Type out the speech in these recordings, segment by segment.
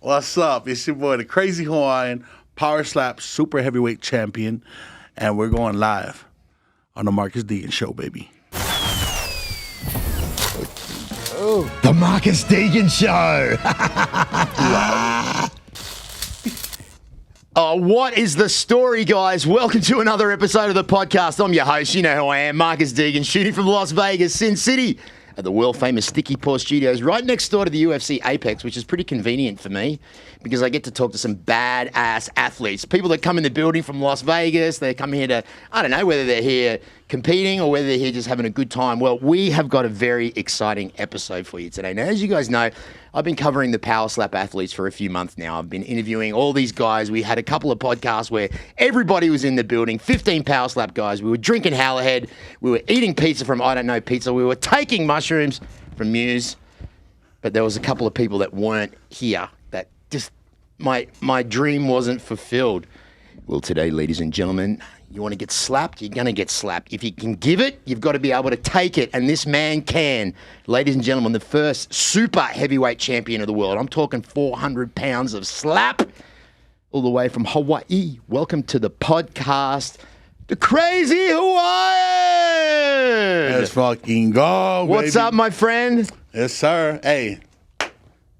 What's up? It's your boy, the Crazy Hawaiian, Power Slap Super Heavyweight Champion, and we're going live on the Marcus Deegan Show, baby. The Marcus Deegan Show. Oh, what is the story, guys? Welcome to another episode of the podcast. I'm your host, you know who I am, Marcus Deegan, shooting from Las Vegas, Sin City, at the world-famous Sticky Paw Studios, right next door to the UFC Apex, which is pretty convenient for me because I get to talk to some badass athletes, people that come in the building from Las Vegas. They come here to, I don't know, whether they're here competing or whether they're here just having a good time. Well, we have got a very exciting episode for you today. Now, as you guys know, I've been covering the Power Slap athletes for a few months now. I've been interviewing all these guys. We had a couple of podcasts where everybody was in the building, 15 Power Slap guys. We were drinking Halahead. We were eating pizza from I Don't Know Pizza. We were taking mushrooms from Muse. But there was a couple of people that weren't here, that just, my dream wasn't fulfilled. Well, today, ladies and gentlemen, you want to get slapped, you're going to get slapped. If you can give it, you've got to be able to take it, and this man can. Ladies and gentlemen, the first super heavyweight champion of the world. I'm talking 400 pounds of slap, all the way from Hawaii. Welcome to the podcast, the Crazy Hawaiian. Let's fucking go, baby. What's up, my friend? Yes, sir. Hey,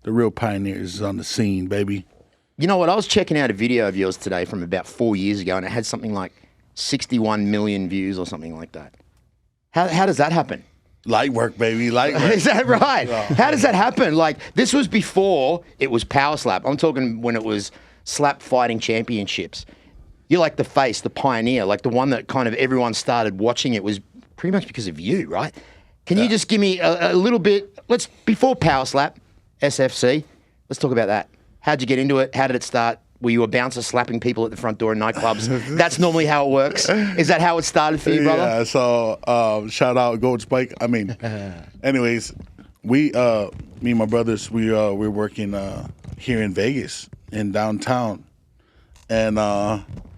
the real pioneers is on the scene, baby. You know what? I was checking out a video of yours today from about 4 years ago, and it had something like 61 million views or something like that. How does that happen? Light work, baby. Light work. Is that right? Oh. How does that happen? Like, this was before it was Power Slap. I'm talking when it was Slap Fighting Championships. You're like the face, the pioneer, like the one that kind of everyone started watching it was pretty much because of you, right? Can you just give me a little bit, before Power Slap, SFC, let's talk about that. How'd you get into it? How did it start? Were you a bouncer slapping people at the front door in nightclubs? That's normally how it works. Is that how it started for you, brother? Yeah, so shout out Gold Spike. I mean, anyways, me and my brothers, we're working here in Vegas, in downtown. And,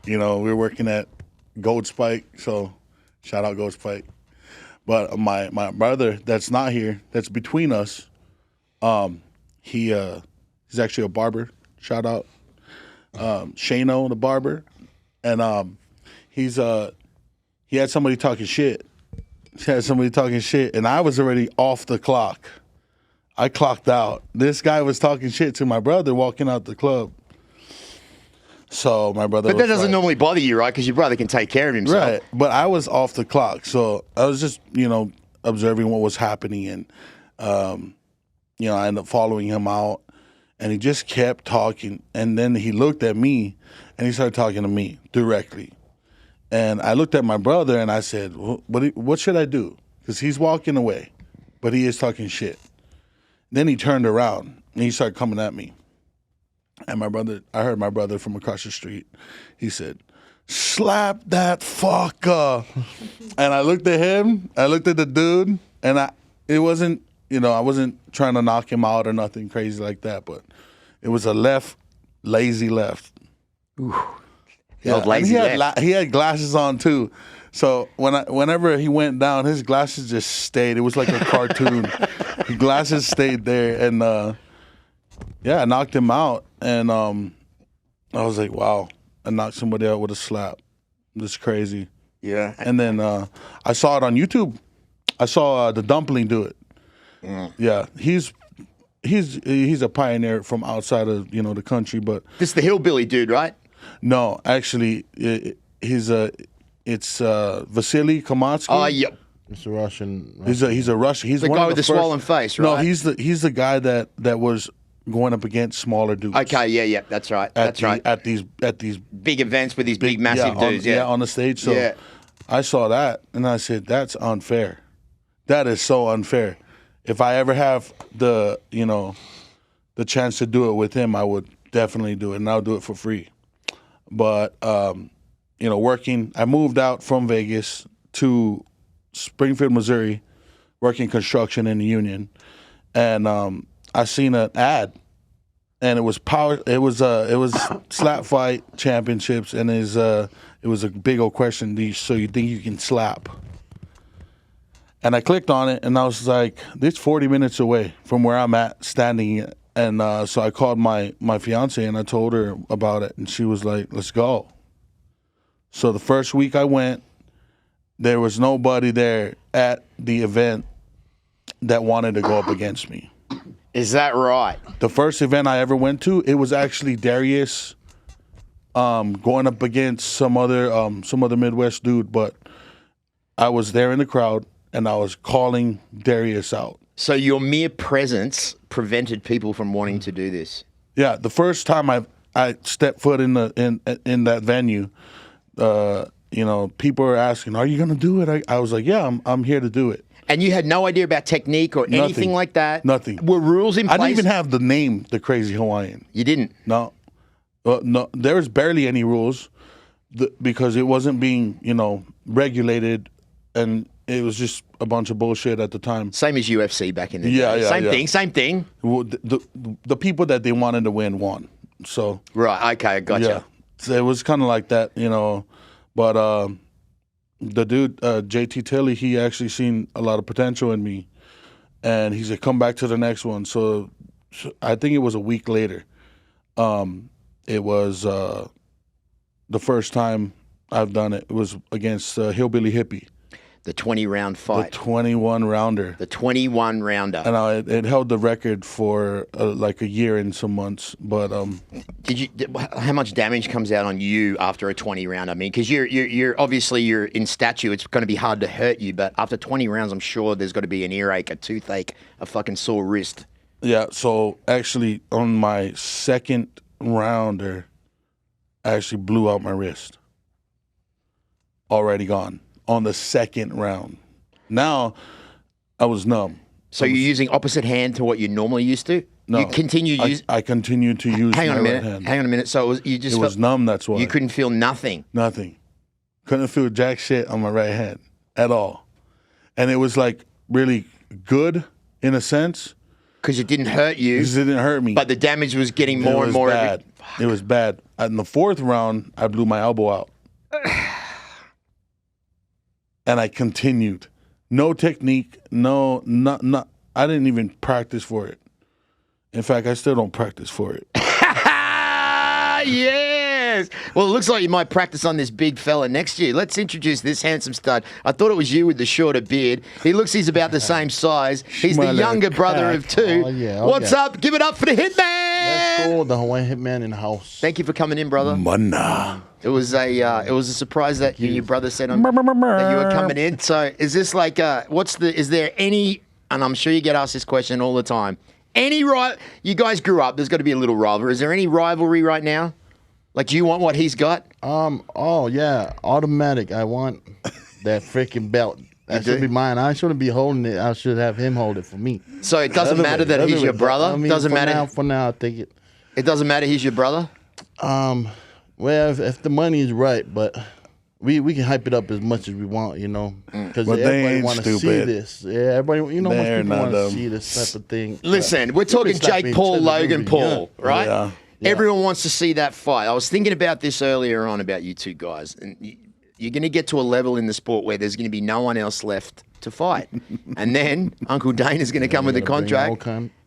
we're working at Gold Spike, so shout out Gold Spike. But my brother that's not here, that's between us, he's actually a barber. Shout out Shano, the barber. And he had somebody talking shit. And I was already off the clock. I clocked out. This guy was talking shit to my brother walking out the club. So my brother But that doesn't normally bother you, right? Because your brother can take care of himself. Right. But I was off the clock. So I was just, observing what was happening. And, I ended up following him out. And he just kept talking. And then he looked at me, and he started talking to me directly. And I looked at my brother, and I said, what should I do? Because he's walking away, but he is talking shit. Then he turned around, and he started coming at me. And I heard my brother from across the street. He said, slap that fucker. And I looked at him, I looked at the dude, and it wasn't, I wasn't trying to knock him out or nothing crazy like that, but it was a lazy left. Ooh. Yeah, Lazy left. He had glasses on too. So whenever he went down, his glasses just stayed. It was like a cartoon. His glasses stayed there, and I knocked him out. And I was like, wow, I knocked somebody out with a slap. That's crazy. Yeah. And then I saw it on YouTube. I saw the Dumpling do it. Yeah, he's a pioneer from outside of the country, but This is the hillbilly dude, right? no, actually, it's Vasily Kamatsky. Oh, yeah. It's a Russian. He's a Russian. He's The one guy of with the first, swollen face, right? No, he's the guy that was going up against smaller dudes. Okay, yeah, that's right. At these Big events with these big massive dudes, on the stage. So Yeah. I saw that and I said, that's unfair. That is so unfair. If I ever have the chance to do it with him, I would definitely do it, and I'll do it for free. But working, I moved out from Vegas to Springfield, Missouri, working construction in the union, and I seen an ad, and it was slap fight championships, and it was a big old question. So you think you can slap? And I clicked on it, and I was like, this 40 minutes away from where I'm at, standing And so I called my fiance and I told her about it, and she was like, "Let's go." So the first week I went, there was nobody there at the event that wanted to go up against me. Is that right? The first event I ever went to, it was actually Darius going up against some other Midwest dude, but I was there in the crowd and I was calling Darius out. So your mere presence prevented people from wanting to do this. Yeah, the first time I stepped foot in that venue, people were asking, "Are you going to do it?" I was like, "Yeah, I'm here to do it." And you had no idea about technique or anything Nothing. like that? Nothing. Were rules in place? I didn't even have the name, the Crazy Hawaiian. You didn't? No. No, there was barely any rules because it wasn't being, regulated, and it was just a bunch of bullshit at the time. Same as UFC back in the Yeah, day. yeah, Same thing. Well, the people that they wanted to win won. So Right, okay, gotcha. yeah, so it was kind of like that, But the dude, JT Tilley, he actually seen a lot of potential in me, and he said, "Come back to the next one." So I think it was a week later. It was the first time I've done it. It was against Hillbilly Hippie. The 20-round fight. The 21-rounder. The 21-rounder. And it held the record for like a year and some months. But how much damage comes out on you after a 20-round? I mean, because you're obviously you're in statue. It's going to be hard to hurt you. But after 20 rounds, I'm sure there's got to be an earache, a toothache, a fucking sore wrist. Yeah. So actually, on my second rounder, I actually blew out my wrist. Already gone. On the second round. Now, I was numb. So you're using opposite hand to what you normally used to? No. You continue using... I continued to use Hang on my a minute. right hand. Hang on a minute. So it was numb, that's why. You couldn't feel nothing? Nothing. Couldn't feel jack shit on my right hand at all. And it was like really good in a sense. Because it didn't hurt you. Because it didn't hurt me. But the damage was getting more and more. Bad. It was bad. In the fourth round, I blew my elbow out. And I continued. No technique, no, I didn't even practice for it. In fact, I still don't practice for it. Yes! Well, it looks like you might practice on this big fella next year. Let's introduce this handsome stud. I thought it was you with the shorter beard. He's about the same size. He's the younger brother of two. Oh, yeah. What's up? Give it up for the Hitman! Let's go, the Hawaiian Hitman in the house. Thank you for coming in, brother. Mana. It was a surprise that your brother said that you were coming in. So is this like is there any, and I'm sure you get asked this question all the time, you guys grew up, there's got to be a little rivalry. Is there any rivalry right now? Like, do you want what he's got? Oh yeah, automatic. I want that freaking belt. That should be mine. I shouldn't be holding it. I should have him hold it for me. So it doesn't matter that he's your brother? I mean, doesn't matter? For now, I take it. It doesn't matter he's your brother? Well, if the money is right, but we can hype it up as much as we want, because everybody want to see this. Yeah, everybody, most people want to see this type of thing. Listen, we're talking Jake Paul, Logan Paul, right? Yeah. Everyone wants to see that fight. I was thinking about this earlier on about you two guys, and you're going to get to a level in the sport where there's going to be no one else left to fight, and then Uncle Dane is going to come with the contract.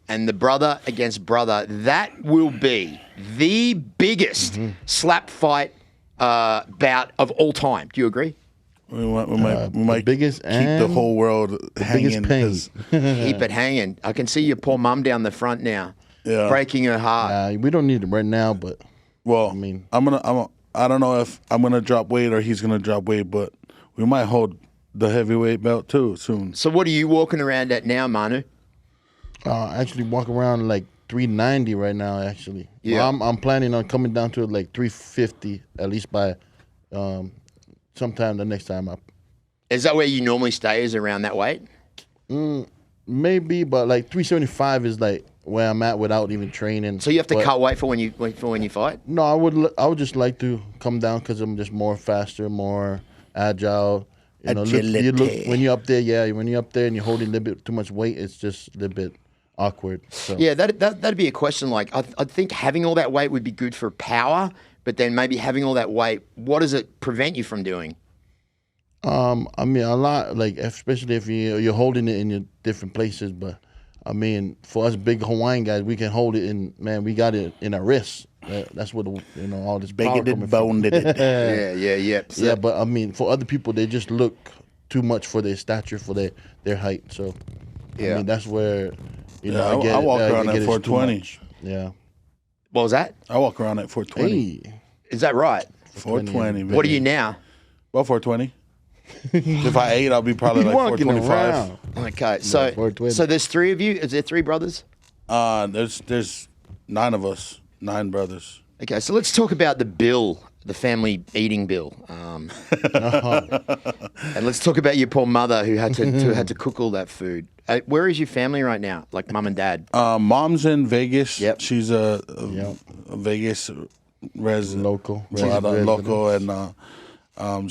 And the brother against brother, that will be the biggest slap fight bout of all time. Do you agree? We might biggest keep the whole world hanging. Keep it hanging. I can see your poor mum down the front now, breaking her heart. We don't need it right now, but well, I mean, I don't know if I'm gonna drop weight or he's gonna drop weight, but we might hold the heavyweight belt too soon. So what are you walking around at now, Manu? Actually walk around like 390 right now, actually. Yeah. Well, I'm planning on coming down to like 350 at least by sometime the next time up. Is that where you normally stay, is around that weight? Maybe, but like 375 is like where I'm at without even training. So you have to cut weight for when you fight? No, I would just like to come down because I'm just more faster, more agile. Agility. When you're up there, when you're up there and you're holding a little bit too much weight, it's just a little bit awkward. So. Yeah, that'd be a question. Like, I think having all that weight would be good for power, but then maybe having all that weight, what does it prevent you from doing? I mean, a lot, like, especially if you're holding it in your different places, but I mean, for us big Hawaiian guys, we can hold it in. Man, we got it in our wrists. That's what all this power coming from. Yeah. But I mean, for other people, they just look too much for their stature, for their height. So, I mean, that's where I walk around at 420. Yeah. What was that? I walk around at 420. Hey. Is that right? 420. What are you now? About 420. If I ate, I'll be probably like 425. Okay, so there's 3 of you. Is there 3 brothers? There's 9 of us, 9 brothers. Okay, so let's talk about the bill, the family eating bill, and let's talk about your poor mother who had to cook all that food. Where is your family right now? Like mom and dad? Mom's in Vegas. Yep. She's a Vegas resident, local, and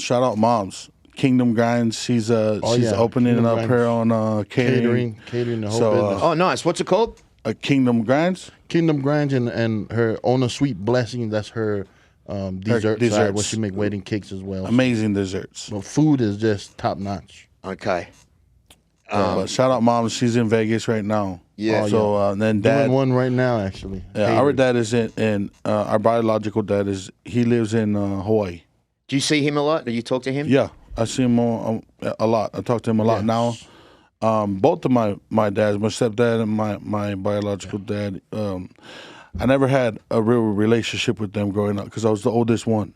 shout out moms. Kingdom Grinds. She's opening it up here on catering the whole so, business. Oh, nice. What's it called? Kingdom Grinds. Kingdom Grinds and her Ona Sweet Blessing. That's her dessert side where she make wedding cakes as well. Amazing desserts. Well, food is just top notch. Okay. But shout out mom. She's in Vegas right now. Yeah. So then dad. Doing one right now actually. Yeah, our dad is in our biological dad he lives in Hawaii. Do you see him a lot? Do you talk to him? Yeah. I see him a lot. I talk to him a lot now. Both of my dads, my stepdad and my biological dad, I never had a real relationship with them growing up because I was the oldest one.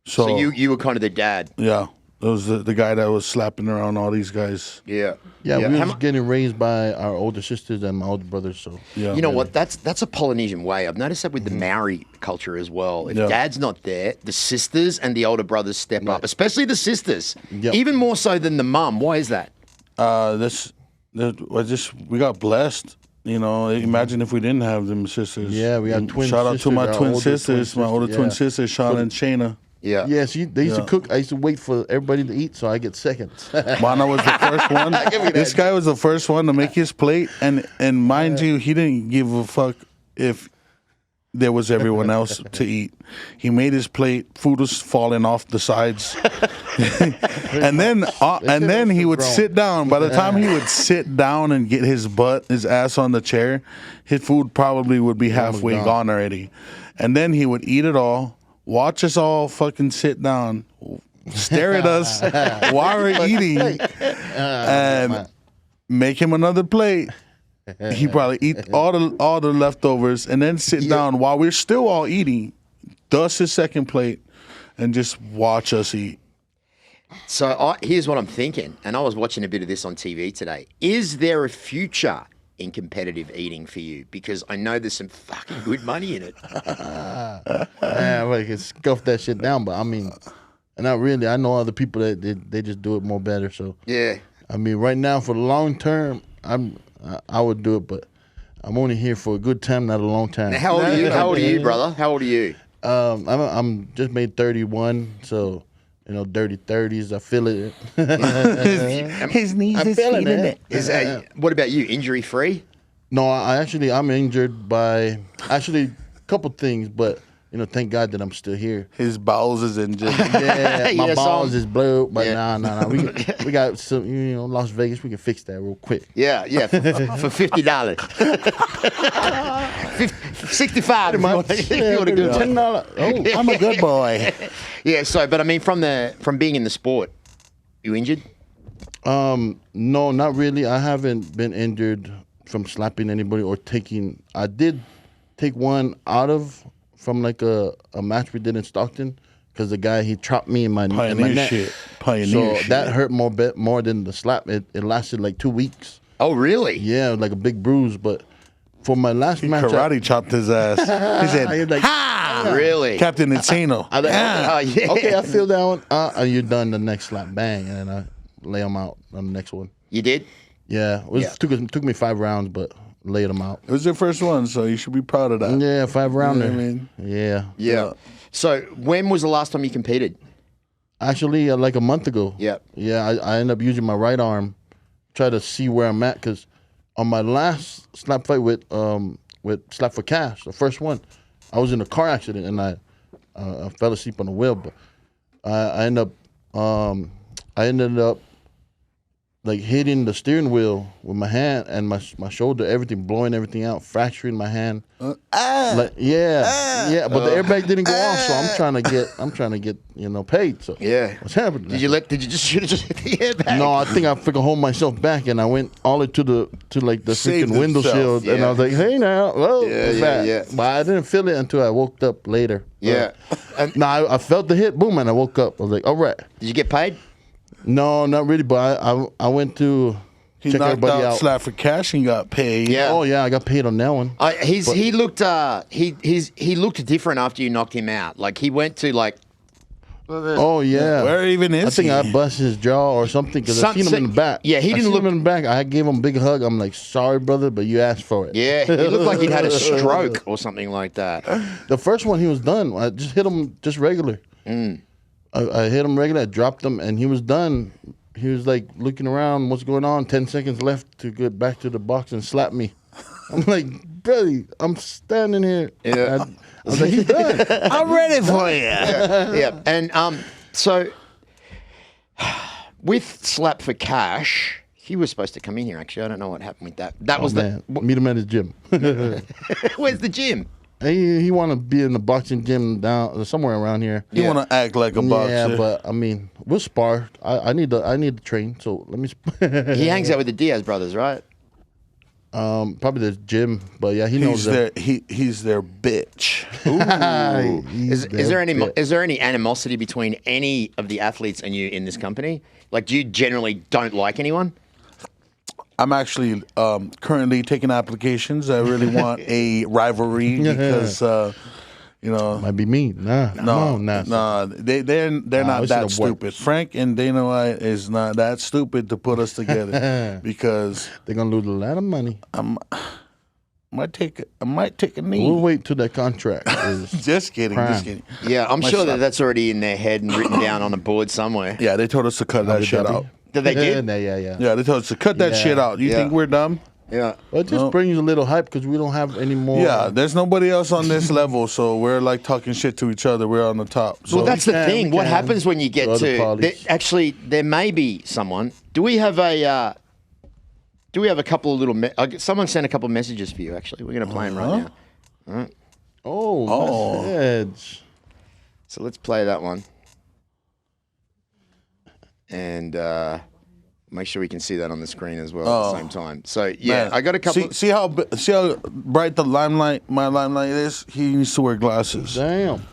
So you were kind of the dad. Yeah. It was the guy that was slapping around all these guys. Yeah. Yeah, we were getting raised by our older sisters and my older brothers. So yeah, you know what? That's a Polynesian way. I've noticed that with the Maori culture as well. If dad's not there, the sisters and the older brothers step up, especially the sisters, even more so than the mum. Why is that? We got blessed. You know, imagine if we didn't have them sisters. Yeah, we had twin sisters. Shout out to my twin sisters, my older twin sisters, Shauna and Shayna. Yeah. Yeah, so they used to cook. I used to wait for everybody to eat, so I get seconds. Mana was the first one. This guy was the first one to make his plate, and mind you, he didn't give a fuck if there was everyone else to eat. He made his plate. Food was falling off the sides, and then he would sit down. By the time he would sit down and get his ass on the chair, his food probably would be halfway gone already, and then he would eat it all. Watch us all fucking sit down, stare at us while we're eating, and make him another plate. He probably eat all the leftovers and then sit down while we're still all eating, dust his second plate, and just watch us eat. So here's what I'm thinking, and I was watching a bit of this on TV today. Is there a future in competitive eating for you? Because I know there's some fucking good money in it. Man, we can scuff that shit down, but I mean, not really. I know other people that they just do it more better. So yeah, I mean, right now for the long term, I would do it, but I'm only here for a good time, not a long time. Now, how old are you? How old are you, brother? How old are you? I'm just made 31, so. You know, dirty 30s. I feel it. His knees is feeling it. What about you? Injury free? No, I'm injured by a couple things, but you know, thank God that I'm still here. His bowels is injured. Yeah, my bowels is blue, but nah. We got some, you know, Las Vegas. We can fix that real quick. Yeah, for $50. $65. If you want to do $10. Oh, I'm a good boy. Yeah. So, but I mean, from being in the sport, you injured? No, not really. I haven't been injured from slapping anybody or taking. I did take one from like a match we did in Stockton because the guy he chopped me in my neck. Pioneer shit. That hurt more than the slap. It lasted like 2 weeks. Oh, really? Yeah, like a big bruise. But for my last match, karate chopped his ass. He said, like, "Ha!" Really? Captain Insano. Yeah. Okay, I feel that one. And you're done. The next slap, bang, and then I lay him out on the next one. You did? Yeah, took me 5 rounds, but laid him out. It was your first one, so you should be proud of that. Yeah, 5 rounder. You know what I mean? Yeah. So when was the last time you competed? Actually, like a month ago. Yep. Yeah, I ended up using my right arm, try to see where I'm at, because on my last slap fight with Slap for Cash, the first one, I was in a car accident and I fell asleep on the wheel, but I ended up like hitting the steering wheel with my hand and my shoulder, everything, blowing everything out, fracturing my hand. But the airbag didn't go off, so I'm trying to get paid. So what's happening? Did you just should have just hit the airbag? No, I think I freaking hold myself back, and I went all the way to the Saved freaking window himself. shield, and I was like, "Hey now, whoa, yeah. But I didn't feel it until I woke up later. Yeah. No, I felt the hit, boom, and I woke up. I was like, "All right." Did you get paid? No, not really, but I went to He check knocked everybody out out. Slap for Cash and got paid. Yeah. Oh yeah, I got paid on that one. He looked he looked different after you knocked him out. Like he went to like. Oh yeah. Where even is I think he? I busted his jaw or something because I seen him in the back. Yeah, he I didn't seen look- him in the back. I gave him a big hug. I'm like, sorry, brother, but you asked for it. Yeah, he looked like he'd had a stroke or something like that. The first one he was done. I just hit him just regular. I hit him regular. I dropped him, and he was done. He was like looking around, what's going on? 10 seconds left to get back to the box and slap me. I'm like, buddy, I'm standing here. Yeah. I was like, he's done. I'm ready for you. Yeah, and so with Slap for Cash, he was supposed to come in here. Actually, I don't know what happened with that. That was Man, meet him at his gym. Where's the gym? He want to be in the boxing gym down somewhere around here. You want to act like a boxer. Yeah, but I mean, we'll spar. I need to train. So let me. He hangs out with the Diaz brothers, right? Probably the gym, but yeah, he knows He's their he's their bitch. Is there any animosity between any of the athletes and you in this company? Like, do you generally don't like anyone? I'm actually currently taking applications. I really want a rivalry because Might be me. Nah. they're not we that should've stupid. worked. Frank and Dana White is not that stupid to put us together because They're gonna lose a lot of money. I might take a knee. We'll wait till that contract is. Just kidding. Just kidding. Yeah, I'm sure that's already in their head and written down on a board somewhere. Yeah, they told us to cut that shit out. Did they did? Yeah. Yeah, they told us to cut that Yeah. shit out. You Yeah. think we're dumb? Yeah. Well, it just brings a little hype because we don't have any more. Yeah, there's nobody else on this level, so we're like talking shit to each other. We're on the top. So Well, that's the thing. we What can. happens when you get Other to parties. actually? There may be someone. Do we have a? Do we have a couple of little? Someone sent a couple of messages for you. Actually, we're going to play them right now. All right. Oh, message. So let's play that one, and make sure we can see that on the screen as well at the same time. So yeah, Man, I got a couple. See how bright the my limelight is. He needs to wear glasses. Damn.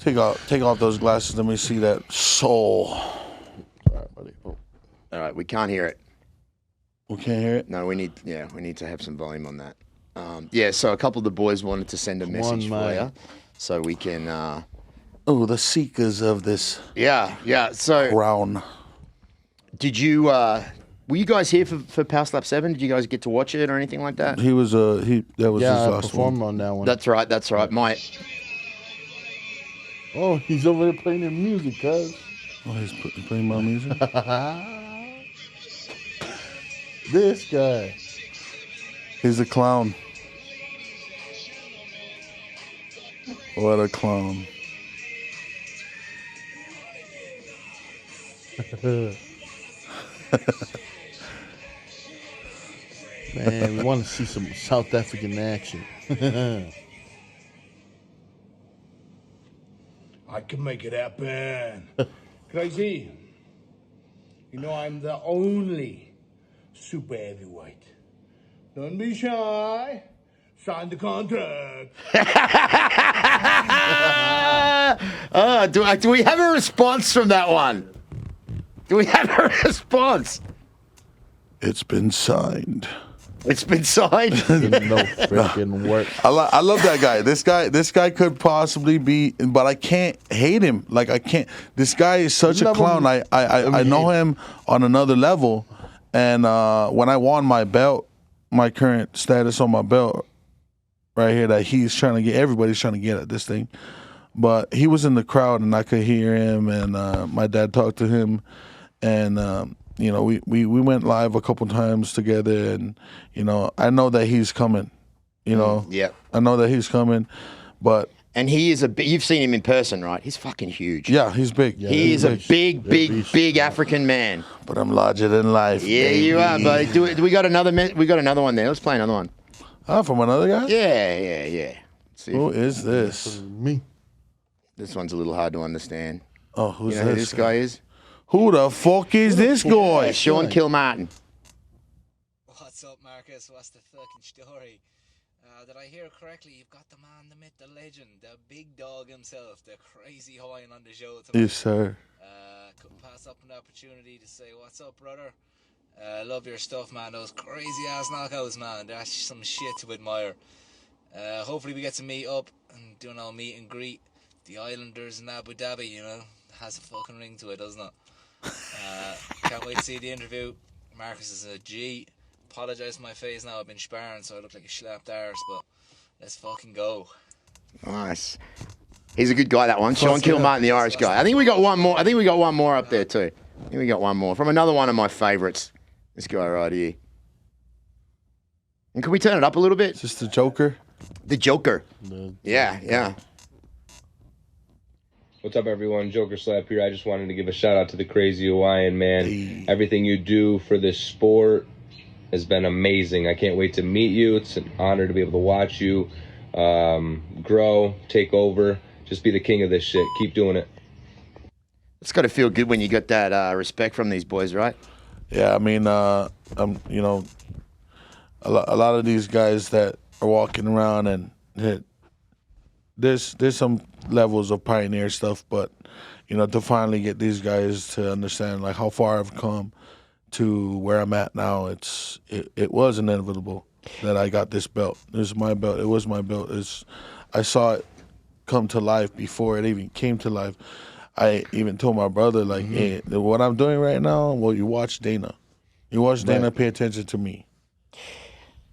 Take off those glasses. Let me see that soul. All right, buddy. Oh. All right, we can't hear it. We can't hear it. No, we need to have some volume on that. Yeah, so a couple of the boys wanted to send a message for mate. you, so we can. Oh, the seekers of this Yeah. So, crown. did you? Were you guys here for Power Slap 7? Did you guys get to watch it or anything like that? He was that was Yeah, his I last performed one. on that one. That's right. Oh, he's over there playing their music, cuz. Oh, he's playing my music. This guy. He's a clown. What a clown. Man, we want to see some South African action. I can make it happen. Crazy. You know I'm the only super heavyweight. Don't be shy. Sign the contract. Do we have a response from that one? Do we have a response? It's been signed. It's been signed. No freaking work. I love that guy. This guy could possibly be, but I can't hate him. Like I can't. This guy is such a Love clown. him. I know him on another level, and when I won my belt, my current status on my belt, right here, that he's trying to get. Everybody's trying to get at this thing, but he was in the crowd, and I could hear him, and my dad talked to him, and. We went live a couple times together, and I know that he's coming. Yeah. I know that he's coming, but And he is you've seen him in person, right? He's fucking huge. Yeah, he's big. He is a big African man. But I'm larger than life. Yeah, baby. you are, buddy. Do we got another? We got another one there. Let's play another one. From another guy? Yeah. Let's see Who is this? Me. This one's a little hard to understand. Oh, who's You know who this? this guy is? Who the fuck is this guy? Sean Kilmartin. What's up, Marcus? What's the fucking story? Did I hear correctly? You've got the man, the myth, the legend, the big dog himself, the crazy Hawaiian on the show tonight. Yes, sir. Couldn't pass up an opportunity to say, what's up, brother? Love your stuff, man. Those crazy ass knockouts, man. That's some shit to admire. Hopefully we get to meet up and do an old meet and greet. The Islanders in Abu Dhabi, you know, has a fucking ring to it, doesn't it? Can't wait to see the interview. Marcus is a G. Apologise for my face now. I've been sparring, so I look like a slapped arse, but let's fucking go. Nice. He's a good guy, that one. Sean Kilmartin, the Irish guy. I think we got one more up there too. I think we got one more from another one of my favourites. This guy right here. And can we turn it up a little bit? Is this the Joker? The Joker. Yeah. What's up, everyone? Joker Slap here. I just wanted to give a shout out to the Crazy Hawaiian, man. Everything you do for this sport has been amazing. I can't wait to meet you. It's an honor to be able to watch you grow, take over, just be the king of this shit. Keep doing it. It's got to feel good when you got that respect from these boys, right? Yeah, I mean, you know, a lot of these guys that are walking around and there's some levels of pioneer stuff, but you know, to finally get these guys to understand like how far I've come to where I'm at now, it was inevitable that I got this belt. This is my belt. It was my belt. I saw it come to life before it even came to life. I even told my brother, like, hey, what I'm doing right now, well, you watch Dana. You watch Dana, pay attention to me.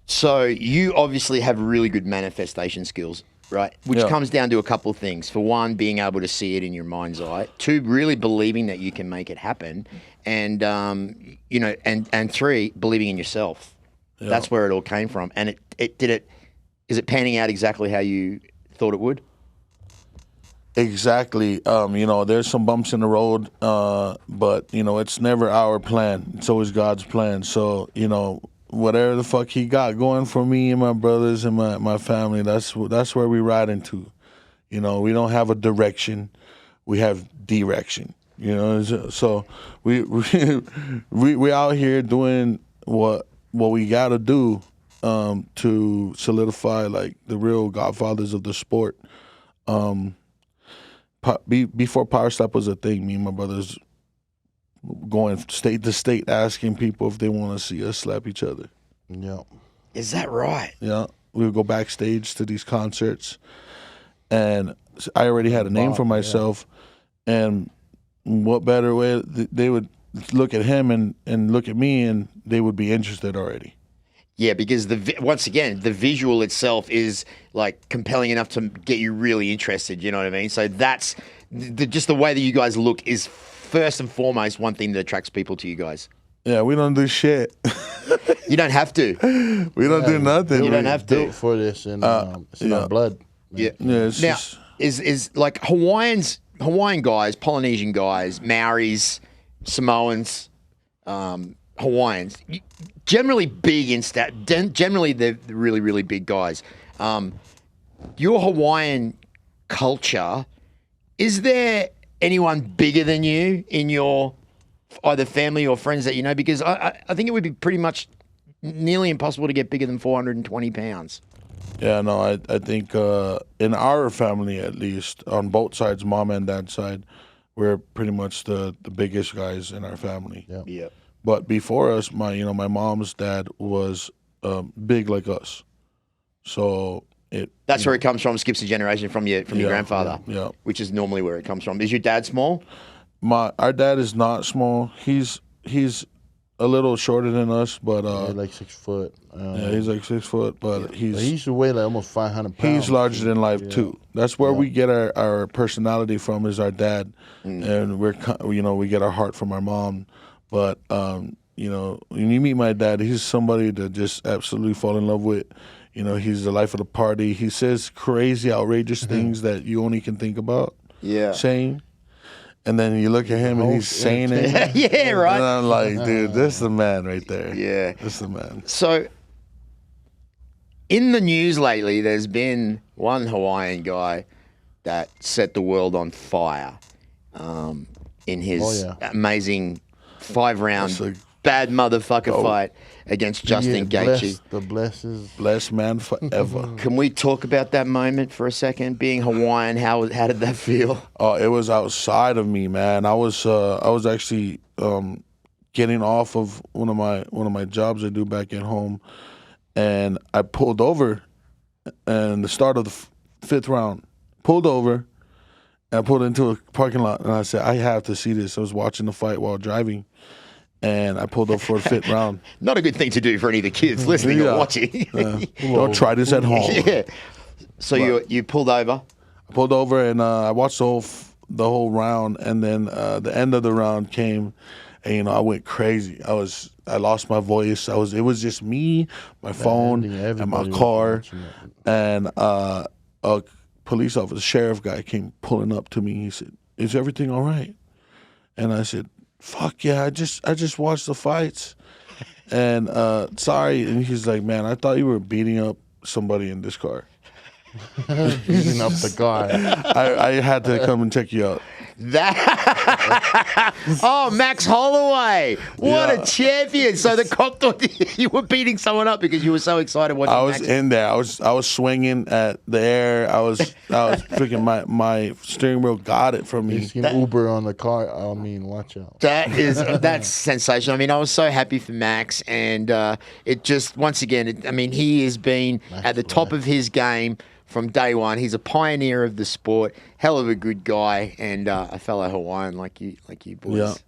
So you obviously have really good manifestation skills, right? Which comes down to a couple of things. For one, being able to see it in your mind's eye. Two, really believing that you can make it happen. And, you know, and three, believing in yourself. Yeah. That's where it all came from. And is it panning out exactly how you thought it would? Exactly. You know, there's some bumps in the road, but, you know, it's never our plan. It's always God's plan. So, you know, whatever the fuck he got going for me and my brothers and my family, that's where we ride into. You know, we don't have a direction. We have direction. You know, so we out here doing what we got to do to solidify, like, the real godfathers of the sport. Before Power Slap was a thing, me and my brothers going state to state asking people if they want to see us slap each other. Yeah. Is that right? Yeah. We would go backstage to these concerts, and I already had a name for myself, and what better way they would look at him and look at me, and they would be interested already. Yeah, because once again, the visual itself is like compelling enough to get you really interested. You know what I mean? So that's just the way that you guys look is first and foremost one thing that attracts people to you guys. Yeah, we don't do shit. You don't have to. We don't do nothing. You don't have to. Built for this, and it's in our blood. Yeah. It's now, just, is like Hawaiian guys, Polynesian guys, Maoris, Samoans, Hawaiians, generally big in stat. Generally, they're really, really big guys. Your Hawaiian culture, is there anyone bigger than you in your either family or friends that you know? Because I think it would be pretty much nearly impossible to get bigger than 420 pounds. Yeah, no, I think in our family, at least, on both sides, mom and dad's side, we're pretty much the biggest guys in our family. Yeah. But before us, my mom's dad was big like us, so that's where it comes from. Skips a generation from your grandfather. Yeah. Which is normally where it comes from. Is your dad small? Our dad is not small. He's a little shorter than us, but He's like 6 foot. yeah, he's like 6 foot, but He used to weigh like almost 500 pounds. he's larger than life too. That's where we get our personality from. Is our dad, and we get our heart from our mom. But when you meet my dad, he's somebody to just absolutely fall in love with. he's the life of the party. He says crazy, outrageous things that you only can think about saying. And then you look at him and he's saying it. Yeah, right. And I'm like, dude, this is the man right there. Yeah. This is the man. So, in the news lately, there's been one Hawaiian guy that set the world on fire in his amazing 5-round bad motherfucker fight against Justin Gaethje. Blessed man forever. Can we talk about that moment for a second? Being Hawaiian, how did that feel? Oh, it was outside of me, man. I was actually getting off of one of my jobs I do back at home, and I pulled over, and the start of the 5th round, pulled over, and I pulled into a parking lot, and I said, I have to see this. I was watching the fight while driving. And I pulled up for the 5th round. Not a good thing to do for any of the kids listening or watching. Don't try this at home. Yeah. So you pulled over. I pulled over and I watched the whole round, and then the end of the round came, and I went crazy. I lost my voice. It was just me, my phone, and my car, and a police officer, sheriff guy, came pulling up to me. He said, "Is everything all right?" And I said, "Fuck yeah, I just watched the fights, and sorry." And he's like, "Man, I thought you were beating up somebody in this car." Beating up the guy. I had to come and check you out. Oh, Max Holloway. What a champion. So the cop thought you were beating someone up because you were so excited watching I was Max. in there. I was swinging at the air. I was freaking my steering wheel got it from me. You seen Uber on the car. I mean, watch out. That's sensational. I mean, I was so happy for Max, and it just, once again, he has been at the top of his game from day one. He's a pioneer of the sport, hell of a good guy, and a fellow Hawaiian like you boys.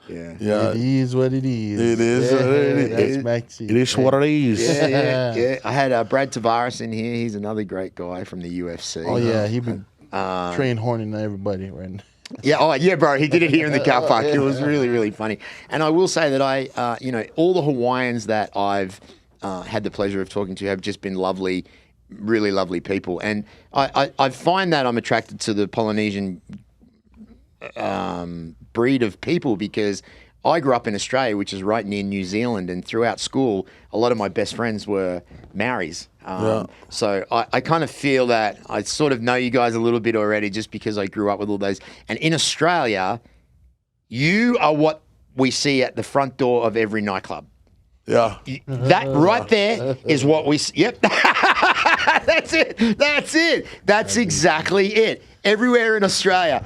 Yeah. It is what it is. It is what it is. That's Maxie. It is what it is. Yeah. I had Brad Tavares in here. He's another great guy from the UFC. Oh yeah, he been train horning everybody right now. Yeah, bro. He did it here in the car park. It was really, really funny. And I will say that all the Hawaiians that I've had the pleasure of talking to have just been lovely, really lovely people. And I find that I'm attracted to the Polynesian breed of people because I grew up in Australia, which is right near New Zealand, and throughout school, a lot of my best friends were Maoris. So I kind of feel that I sort of know you guys a little bit already just because I grew up with all those. And in Australia, you are what we see at the front door of every nightclub. Yeah. That right there is what we see. Yep. That's it. That's exactly it. Everywhere in Australia,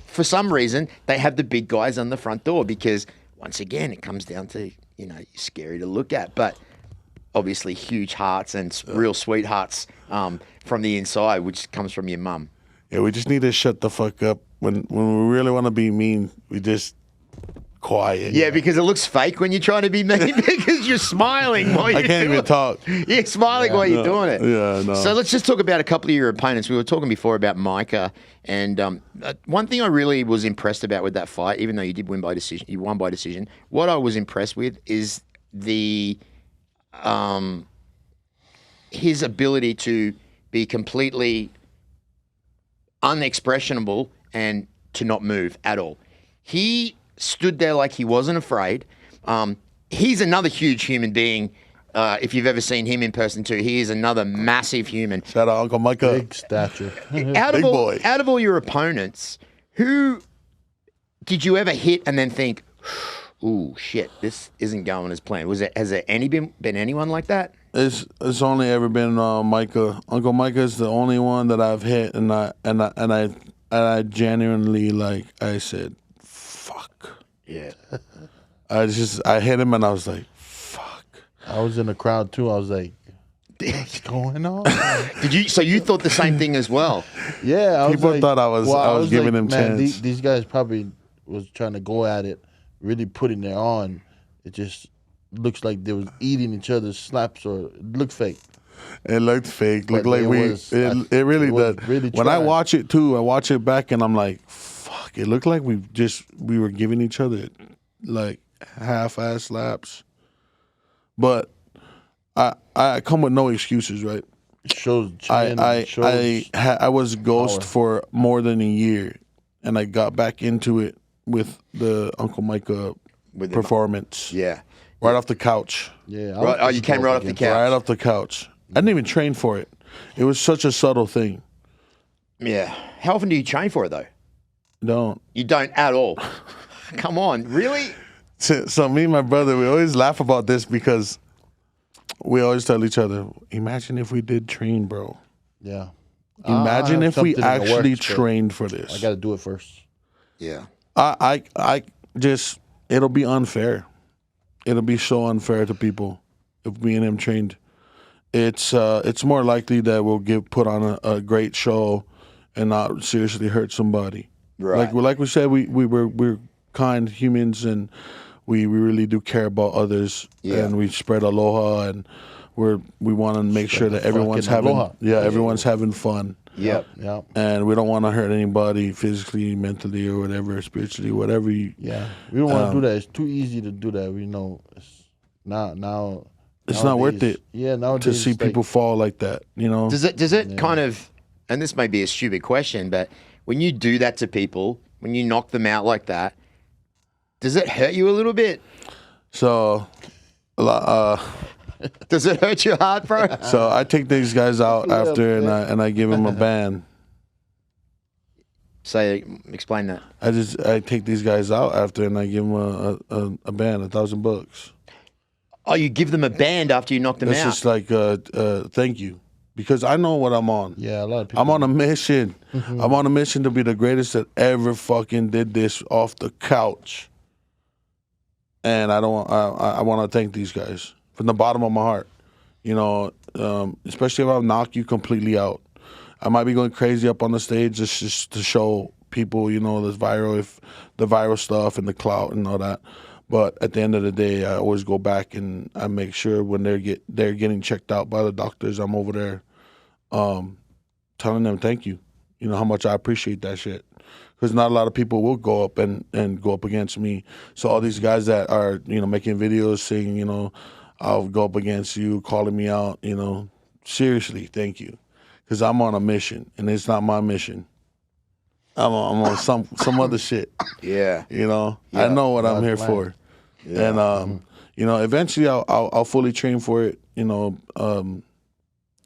for some reason, they have the big guys on the front door because, once again, it comes down to, you're scary to look at, but obviously huge hearts and real sweethearts from the inside, which comes from your mum. Yeah, we just need to shut the fuck up. When we really want to be mean, we just quiet. Yeah, because it looks fake when you're trying to be mean because you're smiling while you're I can't even talk. You're smiling while you're doing it. Yeah, no. So let's just talk about a couple of your opponents. We were talking before about Micah, and one thing I really was impressed about with that fight, even though you did win by decision, you won by decision. What I was impressed with is his ability to be completely unexpressionable and to not move at all. He stood there like he wasn't afraid. He's another huge human being. If you've ever seen him in person too, he is another massive human. Shout out Uncle Micah. Big stature. Big boy. Out of all your opponents, who did you ever hit and then think, "Ooh, shit, this isn't going as planned"? Has there been anyone like that? It's only ever been Micah. Uncle Micah is the only one that I've hit, and I genuinely I said, "Fuck." Yeah. I hit him and I was like, "Fuck." I was in the crowd too. I was like, "What's going on?" So you thought the same thing as well? Yeah. People thought I was giving him chance. These guys probably was trying to go at it, really putting it on. It just looks like they was eating each other's slaps, or it looked fake. It looked fake. But Looked like it really did. Really when I tried. watch it too, I watch it back and I'm like, fuck, it looked like we were giving each other like half-ass slaps. But I come with no excuses, right? Shows. I was ghost power. for more than a year, and I got back into it with the Uncle Mike performance. Yeah. Right off the couch. Yeah. Right. Oh, you came right off the couch. Right off the couch. I didn't even train for it. It was such a subtle thing. Yeah. How often do you train for it though? Don't. You don't at all. Come on, really? So me and my brother, we always laugh about this because we always tell each other, imagine if we did train, bro. Yeah. Imagine if we something in the actually works, but trained for this. I got to do it first. Yeah. I just, it'll be unfair. It'll be so unfair to people if me and him trained. It's more likely that we'll put on a great show and not seriously hurt somebody. Right. Like we said, we're kind humans and we really do care about others, and we spread aloha, and we want to make sure that everyone's everyone's having fun. Yep. Yeah. And we don't want to hurt anybody physically, mentally, or whatever, spiritually, whatever. Yeah. We don't want to do that. It's too easy to do that. We know it's now. It's not worth it. Yeah. Nowadays, To see it's like- people fall like that, you know. Does it kind of, and this may be a stupid question, but when you do that to people, when you knock them out like that, does it hurt you a little bit? So, Does it hurt your heart, bro? so I take these guys out after, and I give them a ban. Explain that. I take these guys out after, and I give them a ban, $1,000. Oh, you give them a band after you knock them It's out. just like thank you, because I know what I'm on. Yeah, a lot of people. I'm on a mission. I'm on a mission to be the greatest that ever fucking did this off the couch. And I want to thank these guys from the bottom of my heart. You know, especially if I knock you completely out. I might be going crazy up on the stage just to show people, you know, the viral stuff and the clout and all that. But at the end of the day, I always go back and I make sure when they're getting checked out by the doctors, I'm over there telling them thank you. You know how much I appreciate that shit. Because not a lot of people will go up and go up against me. So all these guys that are, you know, making videos saying, you know, I'll go up against you, calling me out, you know, seriously, thank you. Because I'm on a mission, and it's not my mission. I'm on some other shit. Yeah. You know, I know what I'm here for. Yeah. And, you know, eventually I'll fully train for it. You know,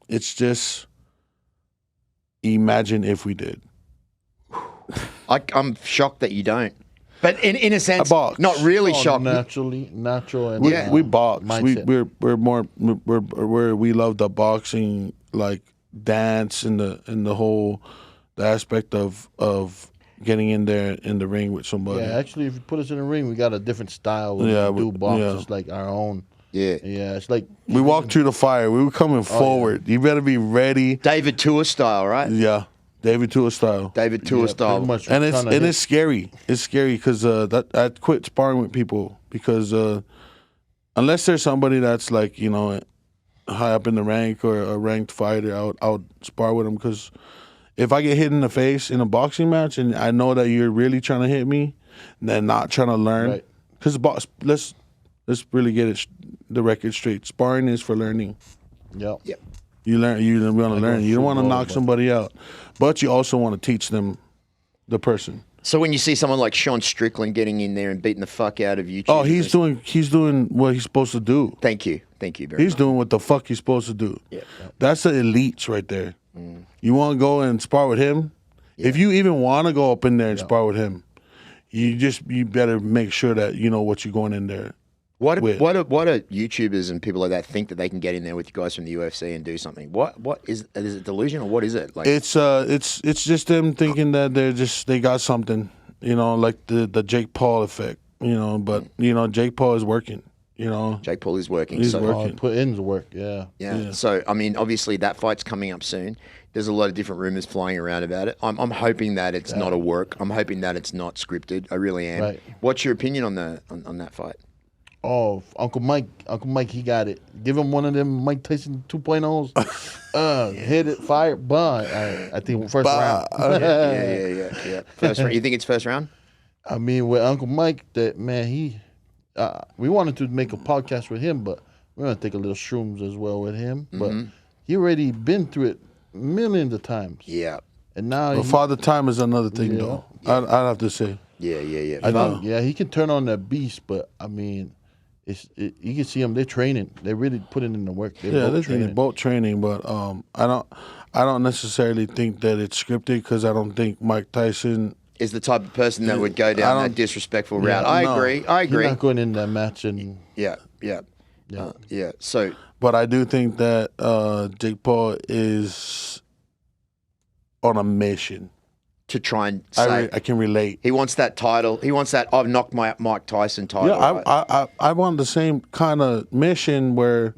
it's just, imagine if we did. I'm shocked that you don't. But in a sense, box. not really shocked. Natural. And We box. mindset. We love the boxing, like dance and the whole aspect of getting in there in the ring with somebody. Yeah, actually, if you put us in the ring, we got a different style. We do box just like our own. Yeah. Yeah, it's like We walked through the fire. We were coming forward. You better be ready. David Tour style, right? Yeah, David Tua style. David Tour style. pretty much And kinda it's scary. It's scary because I quit sparring with people because unless there's somebody that's like, you know, high up in the rank or a ranked fighter, I would spar with them because if I get hit in the face in a boxing match and I know that you're really trying to hit me, then not trying to learn, because let's really get the record straight. Sparring is for learning. Yep. You learn. You want to learn. You don't want to knock somebody out, but you also want to teach them the person. So when you see someone like Sean Strickland getting in there and beating the fuck out of you, Oh, he's doing what he's supposed to do. Thank you very He's much. doing what the fuck he's supposed to do. Yeah. That's the elites right there. You want to go and spar with him? If you even want to go up in there and spar with him, you better make sure that you know what you're going in there. What do YouTubers and people like that think that they can get in there with you guys from the UFC and do something? What is it delusion or what is it? Like It's just them thinking that they got something, you know, like the Jake Paul effect, you know. But you know, Jake Paul is working, you know. Jake Paul is working. He's so, working. Put in the work. Yeah. Yeah. So I mean, obviously that fight's coming up soon. There's a lot of different rumors flying around about it. I'm hoping that it's not a work. I'm hoping that it's not scripted. I really am. Right. What's your opinion on that fight? Oh, Uncle Mike, he got it. Give him one of them Mike Tyson 2.0s. Hit it, fire, bun. I think first round. Yeah. First round. You think it's first round? I mean, with Uncle Mike, that man, we wanted to make a podcast with him, but we're gonna take a little shrooms as well with him. But he already been through it millions of times. Yeah. And now But Father Time is another thing, though. I'd have to say. Yeah. I think, he can turn on that beast, but I mean, you can see them. They're training. They're really putting in the work. They're both training, but I don't necessarily think that it's scripted because I don't think Mike Tyson is the type of person that would go down that disrespectful route. I agree. He's not going in that match and yeah. So, but I do think that Jake Paul is on a mission to try and say I can relate. He wants that title. He wants that I've knocked my Mike Tyson title. Yeah, right? I want the same kind of mission where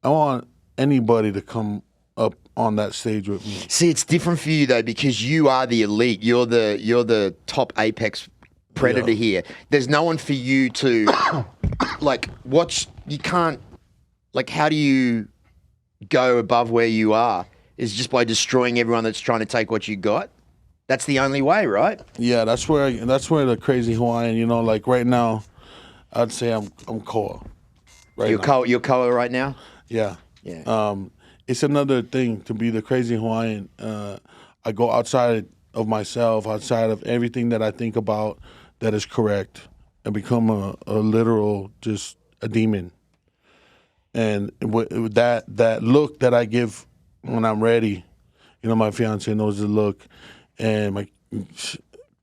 I want anybody to come up on that stage with me. See, it's different for you though because you are the elite. You're the top apex predator here. There's no one for you to like watch. You can't like. How do you go above where you are? Is just by destroying everyone that's trying to take what you got. That's the only way, right? Yeah, that's where the Crazy Hawaiian. You know, like right now, I'd say I'm Koa. You're Koa right now. Yeah. Yeah. It's another thing to be the Crazy Hawaiian. I go outside of myself, outside of everything that I think about that is correct, and become a literal just a demon. And with that look that I give when I'm ready, you know, my fiance knows the look, and my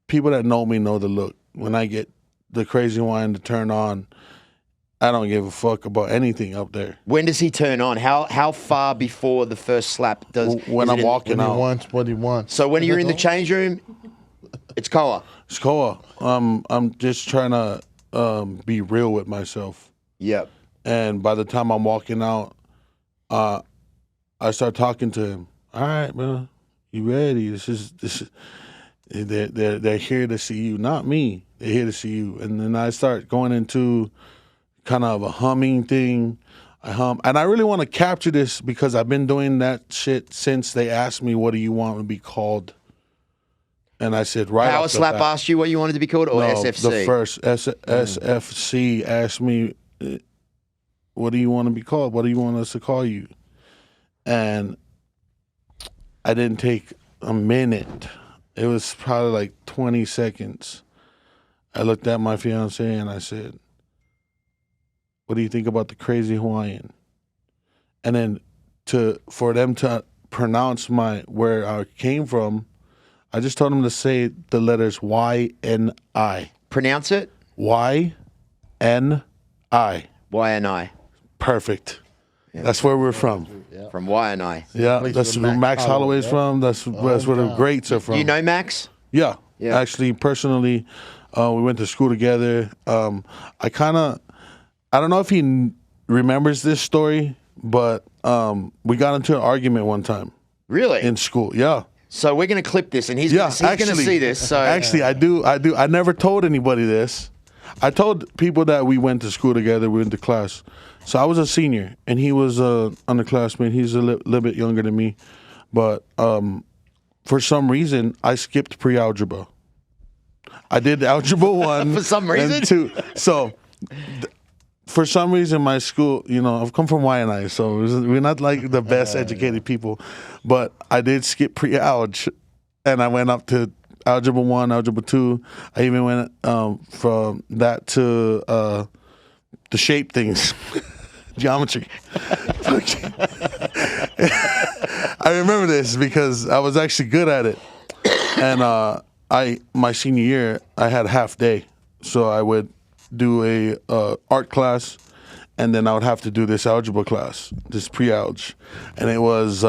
people that know me know the look. When I get the Crazy Hawaiian to turn on, I don't give a fuck about anything up there. When does he turn on? How far before the first slap does? When I'm walking out. He wants what he wants. So when you're in the change room, it's Koa. It's Koa. I'm just trying to be real with myself. Yep. And by the time I'm walking out, I start talking to him. All right, bro, you ready? This is. They're here to see you, not me. They're here to see you. And then I start going into kind of a humming thing. I hum, and I really want to capture this because I've been doing that shit since they asked me, "What do you want to be called?" And I said, "Right." Power Slap asked you what you wanted to be called, or SFC? The first SFC asked me, "What do you want to be called? What do you want us to call you?" And I didn't take a minute. It was probably like 20 seconds. I looked at my fiance and I said, "What do you think about the Crazy Hawaiian?" And then for them to pronounce where I came from, I just told them to say the letters Y-N-I. Pronounce it? Y-N-I. Y-N-I. Perfect. Yeah. That's where we're from. Yeah. From Y-N-I. Yeah, that's where Max Holloway's from. That's where the greats are from. You know Max? Yeah. Actually, personally, we went to school together. I don't know if he remembers this story, but we got into an argument one time. Really? In school, yeah. So we're going to clip this, and he's going to see this. So actually, I do. I never told anybody this. I told people that we went to school together, we went to class. So I was a senior, and he was an underclassman. He's a little bit younger than me. But for some reason, I skipped pre-algebra. I did algebra 1. For some reason? And 2. So for some reason, my school, you know, I've come from YNI, so we're not like the best educated people. But I did skip pre-alg, and I went up to algebra 1, algebra 2. I even went from that to the shape things, geometry. I remember this because I was actually good at it. And my senior year, I had half day, so I would do a art class, and then I would have to do this algebra class, this pre-alg, and it was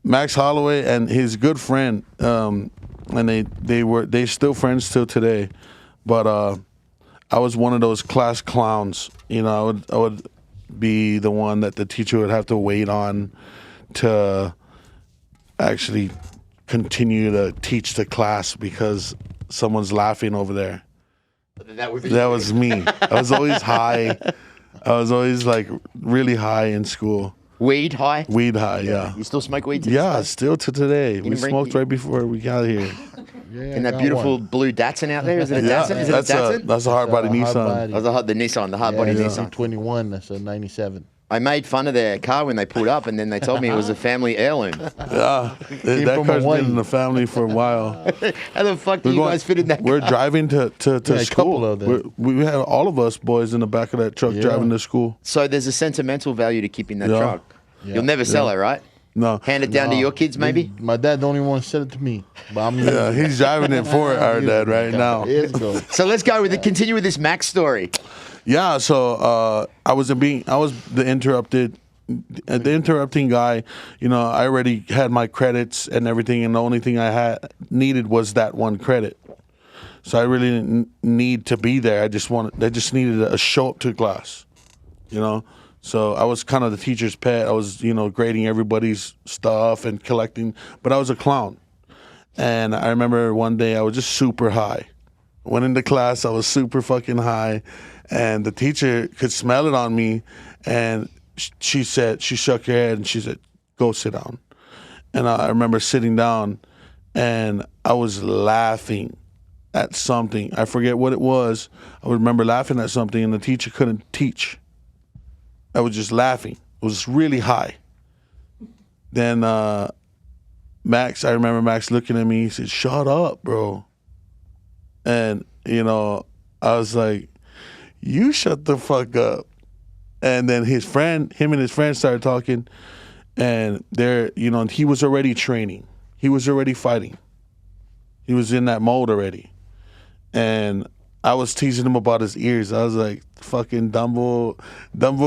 Max Holloway and his good friend, and they still friends till today, but I was one of those class clowns. You know, I would be the one that the teacher would have to wait on to actually continue to teach the class because someone's laughing over there. That was me. I was always high. I was always like really high in school. Weed high? Weed high, yeah. You still smoke weed today? Yeah, still to today. We smoked right before we got here. Yeah, in that beautiful blue Datsun out there. Is it a Yeah, Datsun? Is it a that's a Datsun? that's a hard body Nissan. Oh, the Nissan, the hard body Nissan. 21. That's a 97. I made fun of their car when they pulled up, and then they told me it was a family heirloom. Yeah, that from car's Hawaii. been in the family for a while. How the fuck do you guys fit in that We're car? driving to a couple school. of them. We had all of us boys in the back of that truck driving to school. So there's a sentimental value to keeping that Yeah. truck. Yeah. You'll never sell it, right? No, Hand it down to your kids, maybe? My dad don't even want to sell it to me. But I'm yeah, he's driving it for our dad right now. So let's go with continue with this Max story. Yeah, so I was the interrupting guy. You know, I already had my credits and everything, and the only thing I needed was that one credit. So I really didn't need to be there. I just needed a show up to class. You know, so I was kind of the teacher's pet. I was, you know, grading everybody's stuff and collecting, but I was a clown. And I remember one day I was just super high. Went into class, I was super fucking high, and the teacher could smell it on me, and she shook her head and she said, "Go sit down." And I remember sitting down, and I was laughing at something. I forget what it was. I remember laughing at something, and the teacher couldn't teach. I was just laughing. It was really high. Then Max, I remember Max looking at me. He said, "Shut up, bro." And, you know, I was like, "You shut the fuck up." And then him and his friend started talking, and you know, he was already training. He was already fighting. He was in that mode already. And I was teasing him about his ears. I was like, "Fucking Dumbo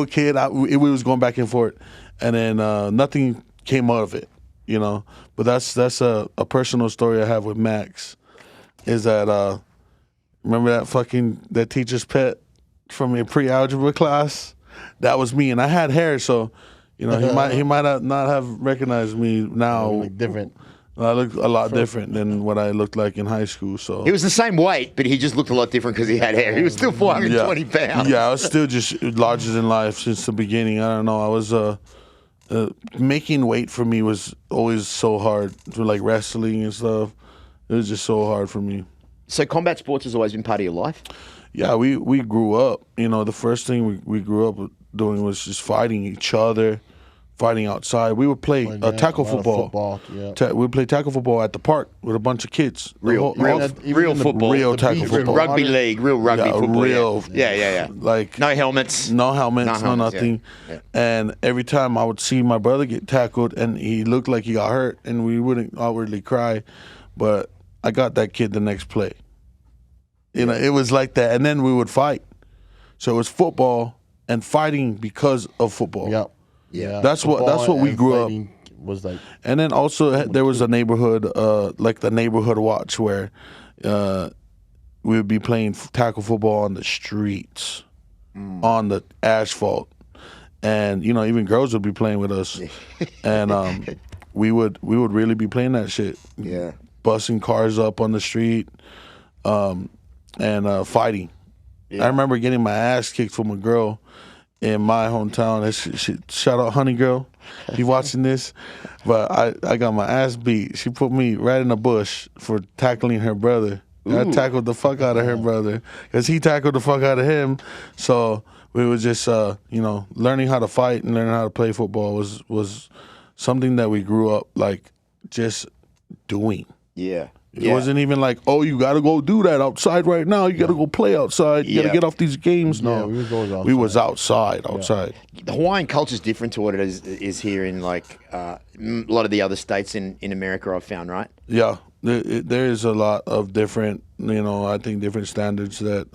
kid." We was going back and forth. And then nothing came out of it, you know. But that's a personal story I have with Max. Is that remember that teacher's pet from a pre-algebra class? That was me, and I had hair, so you know he might not have recognized me now. Look different. I look a lot different than what I looked like in high school. So He was the same weight, but he just looked a lot different because he had hair. He was still 420 pounds. Yeah, I was still just larger than life since the beginning. I don't know. I was making weight for me was always so hard, for like wrestling and stuff. It was just so hard for me. So combat sports has always been part of your life? Yeah, we grew up. You know, the first thing we grew up doing was just fighting each other, fighting outside. We would play tackle football. We would play tackle football at the park with a bunch of kids. Real football. Real tackle football. Rugby league, real rugby football. Yeah. Like no helmets. No nothing. Yeah. And every time I would see my brother get tackled and he looked like he got hurt, and we wouldn't outwardly cry, but I got that kid the next play. You know, it was like that. And then we would fight. So it was football and fighting because of football. Yep. Yeah. That's what we grew up. Was like. And then also there was a neighborhood, like the neighborhood watch, where we would be playing tackle football on the streets, on the asphalt, and you know even girls would be playing with us, and we would really be playing that shit. Yeah. Busting cars up on the street, and fighting. Yeah. I remember getting my ass kicked from a girl in my hometown. Shout out Honey Girl, you watching this? But I got my ass beat. She put me right in the bush for tackling her brother. I tackled the fuck out of her brother because he tackled the fuck out of him. So we were just, learning how to fight and learning how to play football was something that we grew up like just doing. Yeah. It wasn't even like, oh, you got to go do that outside right now. You got to go play outside. You got to get off these games. No, we was outside. The Hawaiian culture is different to what it is here in like a lot of the other states in America, I've found, right? Yeah, there is a lot of different, I think different standards that,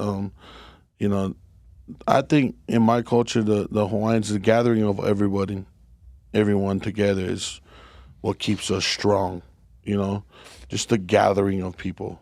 I think in my culture, the Hawaiians, the gathering of everyone together is what keeps us strong, just the gathering of people.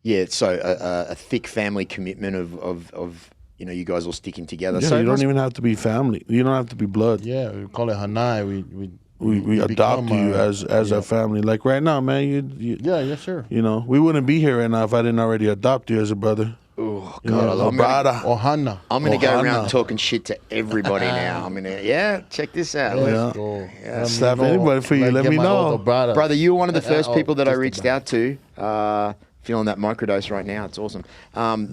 Yeah, so a thick family commitment of you guys all sticking together. Yeah, so you don't even have to be family. You don't have to be blood. Yeah, we call it Hanai. We adopt you as a family. Like right now, man. Yeah, yes, sir. We wouldn't be here right now if I didn't already adopt you as a brother. Ooh, Oh God, I'm brother. Ohana. going to go Ohana. around talking shit to everybody now. I'm going to, check this out. Let's go. Let me Slap know. anybody for you, let get me my know. older brother. Brother, you were one of the first Oh, people that I just reached about. out to. Feeling that microdose right now. It's awesome.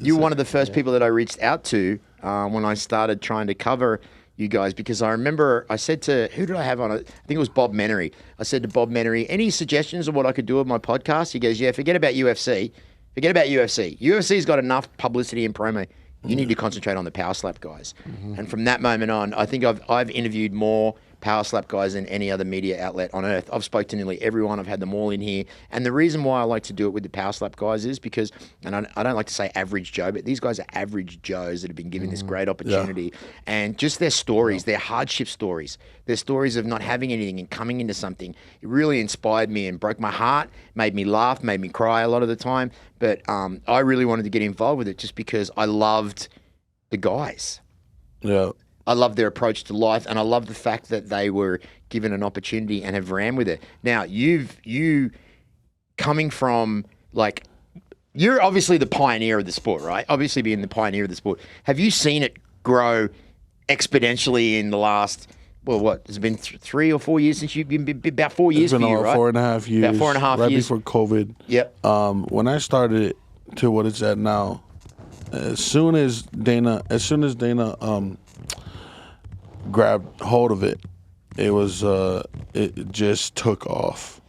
You were one of the first people that I reached out to when I started trying to cover you guys, because I remember I said to, who did I have on it? I think it was Bob Menery. I said to Bob Menery, any suggestions of what I could do with my podcast? He goes, yeah, forget about UFC. Forget about UFC. UFC's got enough publicity and promo. You need to concentrate on the power slap guys. And from that moment on, I think I've interviewed more power slap guys than any other media outlet on earth. I've spoke to nearly everyone. I've had them all in here. And the reason why I like to do it with the power slap guys is because, and I don't like to say average Joe, but these guys are average Joes that have been given this great opportunity. And just their stories, their hardship stories, their stories of not having anything and coming into something, it really inspired me and broke my heart, made me laugh, made me cry a lot of the time. But I really wanted to get involved with it just because I loved the guys. Yeah. I love their approach to life, and I love the fact that they were given an opportunity and have ran with it. Now, you coming from, like, you're obviously the pioneer of the sport, right? Obviously being the pioneer of the sport. Have you seen it grow exponentially in the last, well, what, has it been 3 or 4 years since you've been about 4 years It's been for you, about right? 4.5 years. About 4.5 right years. before COVID. Yep. When I started it to what it's at now, as soon as Dana grabbed hold of it, it was it just took off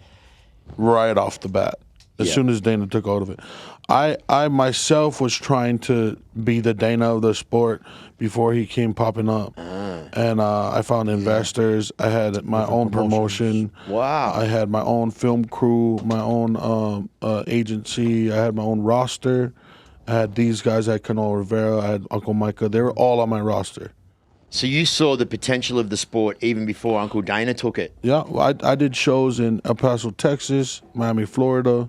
right off the bat. As soon as Dana took hold of it, I myself was trying to be the Dana of the sport before he came popping up, and I found investors. I had my own promotion. Wow. I had my own film crew, my own agency. I had my own roster. I had these guys. I had Cano Rivera. I had Uncle Micah. They were all on my roster. So you saw the potential of the sport even before Uncle Dana took it. Yeah, well, I did shows in El Paso, Texas, Miami, Florida,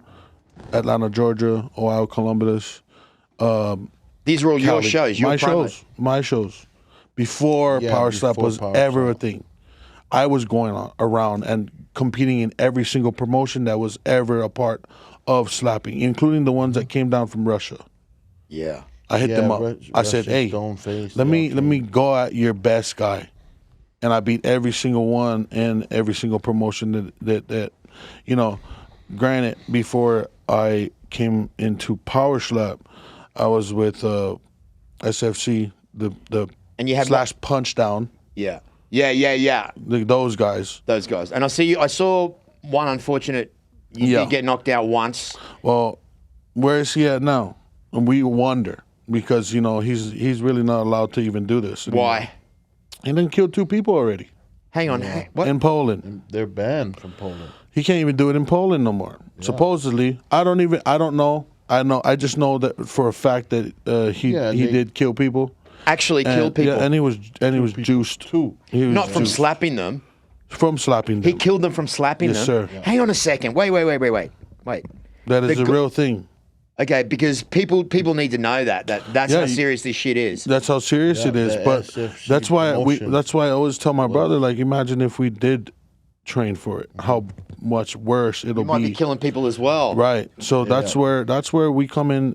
Atlanta, Georgia, Ohio, Columbus. These were all your Cali. shows. Your My shows. Before Power Slap before was Power ever a Slap. thing. I was going around and competing in every single promotion that was ever a part of slapping, including the ones that came down from Russia. Yeah. I hit them up. I said, "Hey, let me go at your best guy," and I beat every single one in every single promotion that you know. Granted, before I came into Power Slap, I was with SFC, the And you had slash punch down. Yeah. Those guys. Those guys. And I saw one unfortunate. You did get knocked out once. Well, where is he at now? And we wonder because he's really not allowed to even do this anymore. Why? He done killed 2 people already Hang on. What? in Poland. They're banned from Poland. He can't even do it in Poland no more. Supposedly, I don't know. I just know that for a fact that he did kill people. Actually killed people. Yeah, and he was juiced too. He was Not from juiced. slapping them. From slapping them. He killed them from slapping Yes, them. sir. Hang on a second. Wait. That is The a go- real thing. Okay, because people need to know that's how serious this shit is. That's how serious it is. the But SFC that's why promotion. that's why I always tell my brother, like, imagine if we did train for it, how much worse it'll You might be. be killing people as well. Right. So that's where we come in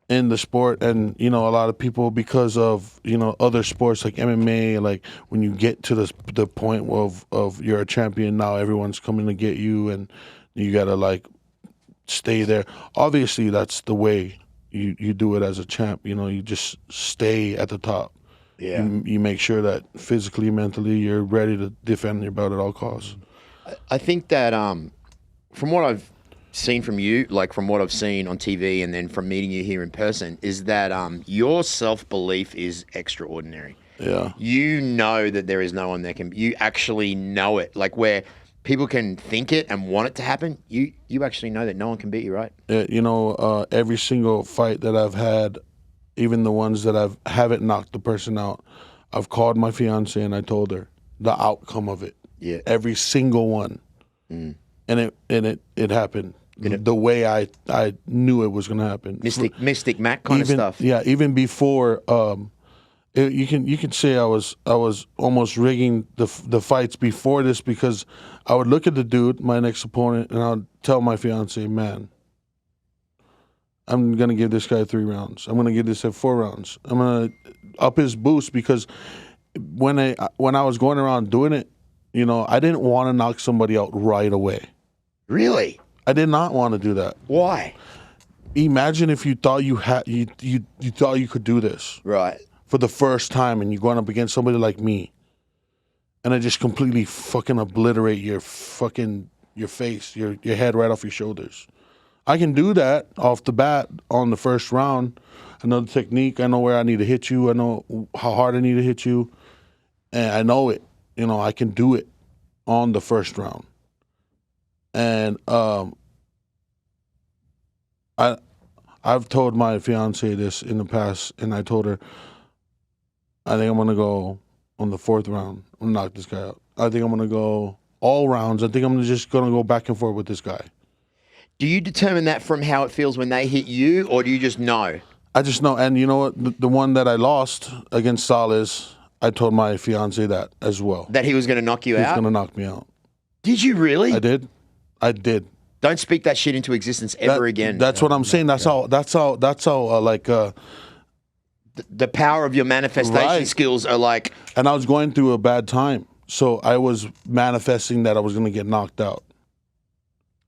in the sport, and a lot of people, because of other sports like MMA, like when you get to the point of you're a champion, now everyone's coming to get you, and you gotta like stay there. Obviously, that's the way you do it as a champ. You just stay at the top. Yeah. You make sure that physically, mentally, you're ready to defend your belt at all costs. I think that from what I've seen from you, like from what I've seen on TV and then from meeting you here in person, is that your self-belief is extraordinary. Yeah. You know that there is no one that can, you actually know it. Like where people can think it and want it to happen, you actually know that no one can beat you, right? Every single fight that I've had, even the ones that haven't knocked the person out, I've called my fiance and I told her the outcome of it. Yeah. Every single one. And it happened the way I knew it was going to happen. Mystic Mac kind of stuff. Yeah, even before you can say I was almost rigging the fights before this, because I would look at the dude, my next opponent, and I'd tell my fiance, man, I'm gonna give this guy 3 rounds. I'm gonna give this guy 4 rounds. I'm gonna up his boost because when I was going around doing it, you know, I didn't want to knock somebody out right away. Really? I did not want to do that. Why? Imagine if you thought you thought you could do this Right. for the first time, and you're going up against somebody like me, and I just completely fucking obliterate your face, your head right off your shoulders. I can do that off the bat on the first round. I know the technique. I know where I need to hit you. I know how hard I need to hit you, and I know it. You know, I can do it on the first round. And I've told my fiance this in the past, and I told her, I think I'm gonna go on the 4th round. I'm gonna knock this guy out. I think I'm gonna go all rounds. I think I'm just gonna go back and forth with this guy. Do you determine that from how it feels when they hit you, or do you just know? I just know, and you know what? The one that I lost against Salas, I told my fiance that as well. That he was going to knock you He was out? gonna knock me out. Did you really? I did. Don't speak that shit into existence ever again. That's what I'm saying. That's how The power of your manifestation Right. skills are like, and I was going through a bad time. So I was manifesting that I was going to get knocked out.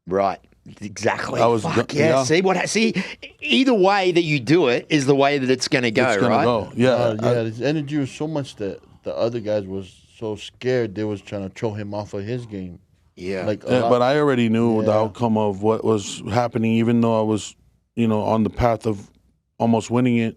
right. Exactly. I was- Fuck yeah. yeah. See, either way that you do it is the way that it's going to go, It's going right? to go. Yeah. His energy was so much that the other guys was so scared they was trying to throw him off of his game. Yeah. Like, Yeah, but I already knew the Yeah. outcome of what was happening, even though I was, you know, on the path of almost winning it.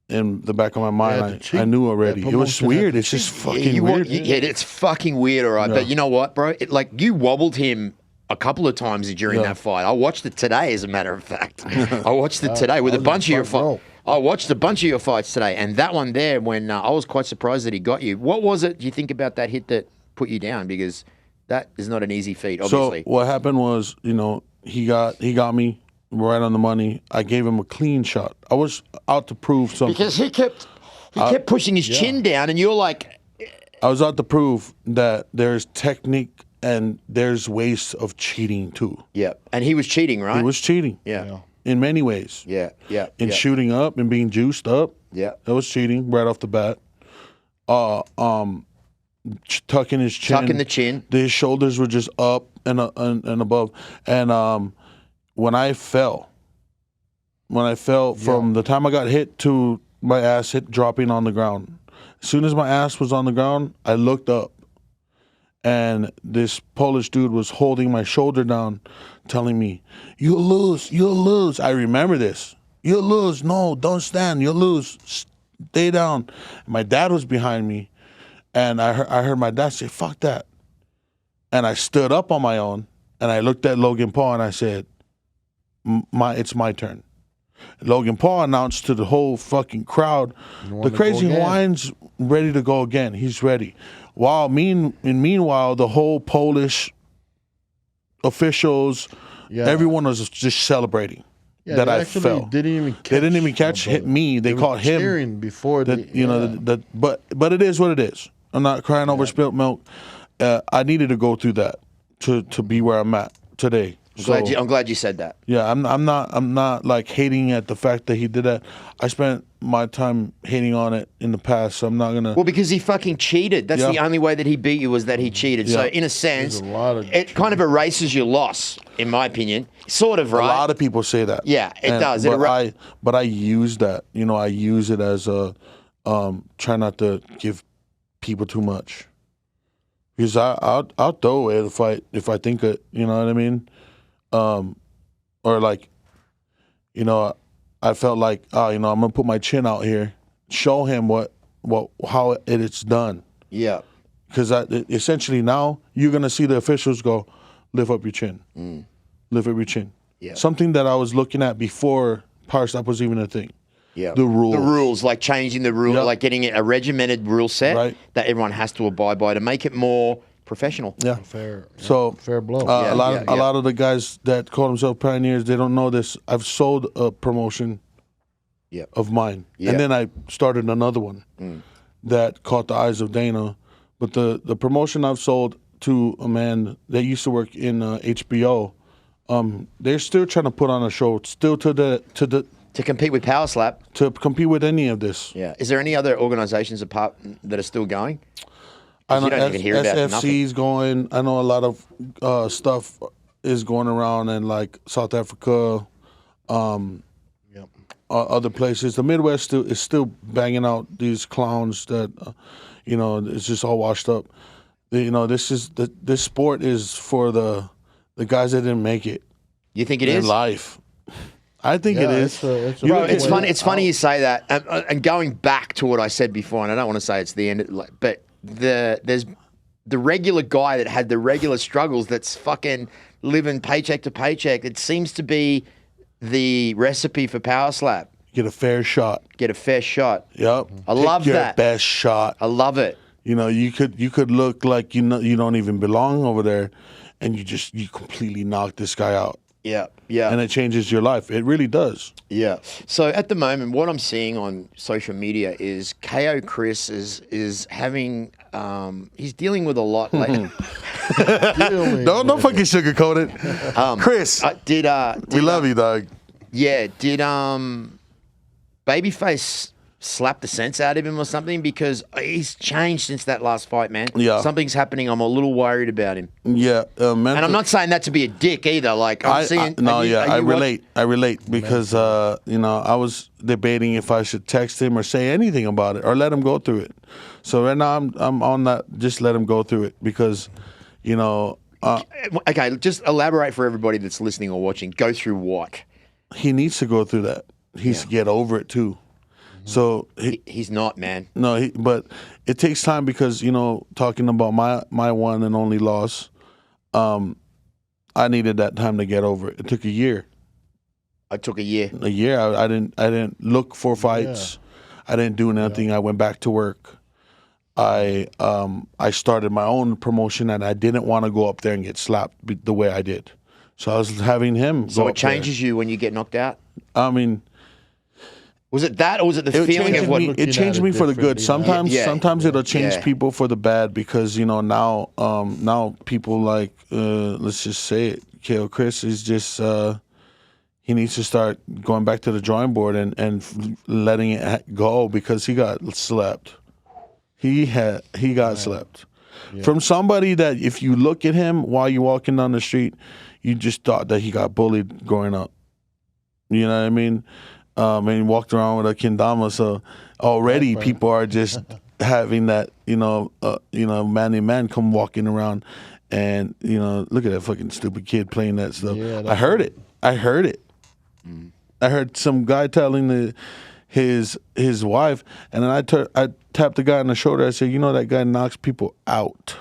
In the back of my mind, the cheat- I knew already. that It was promotion weird. had It's to just cheat. fucking weird. It's fucking weird, all right. Yeah. But you know what, bro? You wobbled him a couple of times during Yeah. that fight. I watched it today, as a matter of fact. I watched it today with a was bunch of in your front row. fights. I watched a bunch of your fights today, and that one there, when I was quite surprised that he got you. What was it? Do you think about that hit that put you down? Because that is not an easy feat, obviously. So what happened was, you know, he got me right on the money. I gave him a clean shot. I was out to prove something. Because he kept pushing his chin down, and you're like, I was out to prove that there's technique and there's ways of cheating too. yeah. And he was cheating, right? He was cheating. yeah. In many ways. Yeah. Yeah. In yeah. shooting up and being juiced up. Yeah. That was cheating right off the bat. Tucking his chin. Tucking the chin. His shoulders were just up and above. And when I fell from the time I got hit to my ass dropping on the ground, as soon as my ass was on the ground, I looked up. And this Polish dude was holding my shoulder down, telling me, "You'll lose, you'll lose." I remember this. "You'll lose. No, don't stand. You'll lose. Stay down." And my dad was behind me, and I heard my dad say, "Fuck that." And I stood up on my own, and I looked at Logan Paul, and I said, "It's my turn." Logan Paul announced to the whole fucking crowd, "The Crazy Hawaiian's ready to go again. He's ready." Meanwhile, the whole Polish officials, everyone was just celebrating that I fell. They didn't even catch. They didn't even catch hit me. They caught him. Cheering before That you know that. But it is what it is. I'm not crying over spilt milk. I needed to go through that to be where I'm at today. I'm glad you said that. Yeah, I'm not like hating at the fact that he did that. I spent my time hating on it in the past, so I'm not gonna. Well, because he fucking cheated. That's the only way that he beat you was that he cheated. So Yeah. in a sense, There's a lot of- it kind of erases your loss, in my opinion. Sort of, right? A lot of people say that. Yeah, it does. But I use that. You know, I use it as a try not to give people too much. Because I'll throw it if I think it. You know what I mean? Or like, you know, I felt like, you know, I'm gonna put my chin out here, show him how it's done. Yeah. Because essentially now you're gonna see the officials go, lift up your chin, lift up your chin. Yeah. Something that I was looking at before power stop was even a thing. Yeah. The rules. The rules, like changing the rule, Yep. like getting a regimented rule set Right. that everyone has to abide by to make it more professional. Yeah. Fair. So Fair blow. Yeah, a lot of the guys that call themselves pioneers, they don't know this. I've sold a promotion Yep. of mine, Yeah. and then I started another one that caught the eyes of Dana. But the promotion I've sold to a man that used to work in HBO, they're still trying to put on a show, still to compete with Power Slap. to compete with any of this. Yeah. Is there any other organisations apart that are still going? I know You don't even hear about SFC's going. I know a lot of stuff is going around in like South Africa, other places. The Midwest is still banging out these clowns that, it's just all washed up. This sport is for the guys that didn't make it. You think it in is? life. I think it is. Bro, it's funny. It's funny you say that. And going back to what I said before, and I don't want to say it's the end, but there's the regular guy that had the regular struggles that's fucking living paycheck to paycheck. It seems to be the recipe for Power Slap. Get a fair shot. Get a fair shot. Yep. I love your that. Best shot. I love it. You could look like you don't even belong over there, and you completely knock this guy out. Yeah, yeah. And it changes your life. It really does. Yeah. So at the moment, what I'm seeing on social media is KO Chris is having he's dealing with a lot lately. Don't fucking sugarcoat it. Chris, we love you, dog. Yeah. Did Babyface slap the sense out of him or something? Because he's changed since that last fight, man. Yeah. Something's happening. I'm a little worried about him. Yeah. And I'm not saying that to be a dick either. Like I'm seeing. I relate because I was debating if I should text him or say anything about it or let him go through it. So right now I'm on that. Just let him go through it because, okay, just elaborate for everybody that's listening or watching. Go through what? He needs to go through that. He needs to get over it too. So he's not, man. No, but it takes time because talking about my one and only loss, I needed that time to get over it. It took a year. I took a year. A year. I didn't look for fights. Yeah. I didn't do nothing. Yeah. I went back to work. I started my own promotion and I didn't want to go up there and get slapped the way I did. So I was having him. So it changes you when you get knocked out. I mean. Was it that, or was it the feeling of what? It changed me for the good. Sometimes it'll change people for the bad because now people like let's just say it. KO Chris is just he needs to start going back to the drawing board and letting it go because he got slept. He got slept from somebody that if you look at him while you're walking down the street, you just thought that he got bullied growing up. You know what I mean? And he walked around with a kendama, so already people are just having that, man come walking around, and look at that fucking stupid kid playing that stuff. Yeah, I heard it. I heard some guy telling his wife, and then I tapped the guy on the shoulder. I said, that guy knocks people out.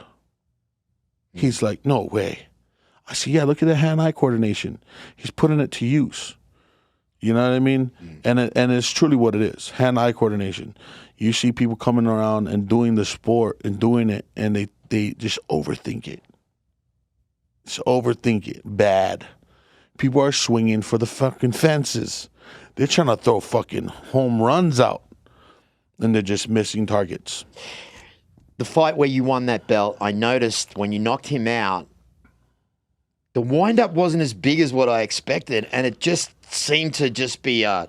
He's like, no way. I said, yeah, look at the hand-eye coordination. He's putting it to use. You know what I mean? And it's truly what it is, hand-eye coordination. You see people coming around and doing the sport and doing it, and they just overthink it. Just overthink it. Bad. People are swinging for the fucking fences. They're trying to throw fucking home runs out, and they're just missing targets. The fight where you won that belt, I noticed when you knocked him out, the wind-up wasn't as big as what I expected, and it just seemed to just be, I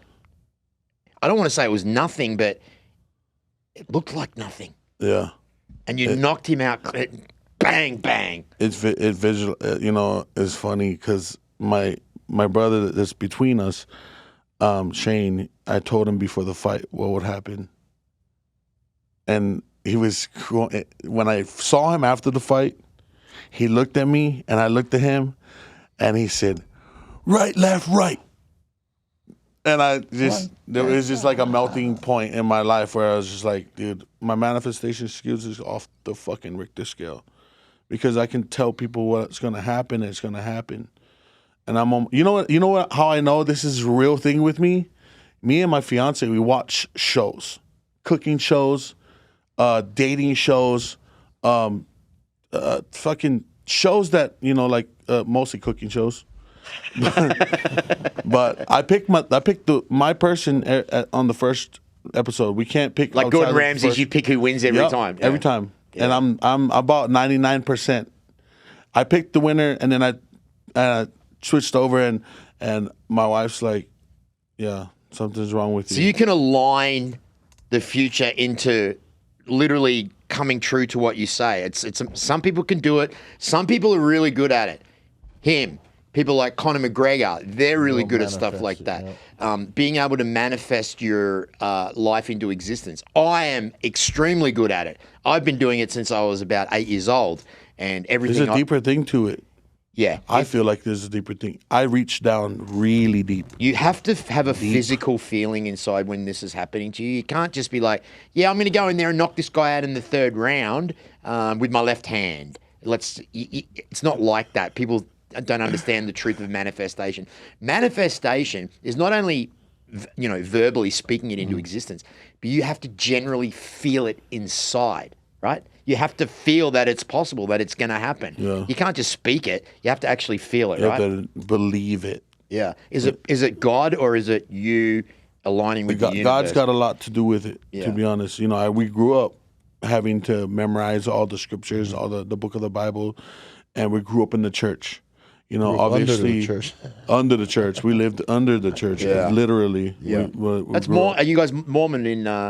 don't want to say it was nothing, but it looked like nothing. Yeah. And you knocked him out, bang, bang. It's visual, it's funny because my brother that's between us, Shane, I told him before the fight what would happen. And he was, when I saw him after the fight, he looked at me and I looked at him and he said, right, left, right. And there was just like a melting point in my life where I was just like, dude, my manifestation skills is off the fucking Richter scale. Because I can tell people what's going to happen, it's going to happen. And you know what, how I know this is a real thing with me? Me and my fiance, we watch shows, cooking shows, dating shows, fucking shows that, mostly cooking shows. But I picked my person on the first episode. We can't pick like Gordon Ramsay's. You pick who wins every time. Every time, yeah. And I'm about 99%. I picked the winner, and then I switched over, and my wife's like, yeah, something's wrong with you. So you can align the future into literally coming true to what you say. It's some people can do it. Some people are really good at it. People like Conor McGregor, they're really good at stuff like that. Being able to manifest your life into existence. I am extremely good at it. I've been doing it since I was about 8 years old, and everything. There's a deeper thing to it. Yeah, I feel like there's a deeper thing. I reach down really deep. You have to have a physical feeling inside when this is happening to you. You can't just be like, yeah, I'm going to go in there and knock this guy out in the 3rd round with my left hand. It's not like that. People don't understand the truth of manifestation. Manifestation is not only, verbally speaking it into existence, but you have to generally feel it inside, right? You have to feel that it's possible, that it's going to happen. Yeah. You can't just speak it. You have to actually feel it, You right? have to believe it. Yeah. Is it God or is it you aligning with the universe? God's got a lot to do with it, Yeah. to be honest. We grew up having to memorize all the scriptures, all the book of the Bible, and we grew up in the church. Obviously under the church. Under the church. We lived under the church, literally. Yeah. We That's grew more. up- Are you guys Mormon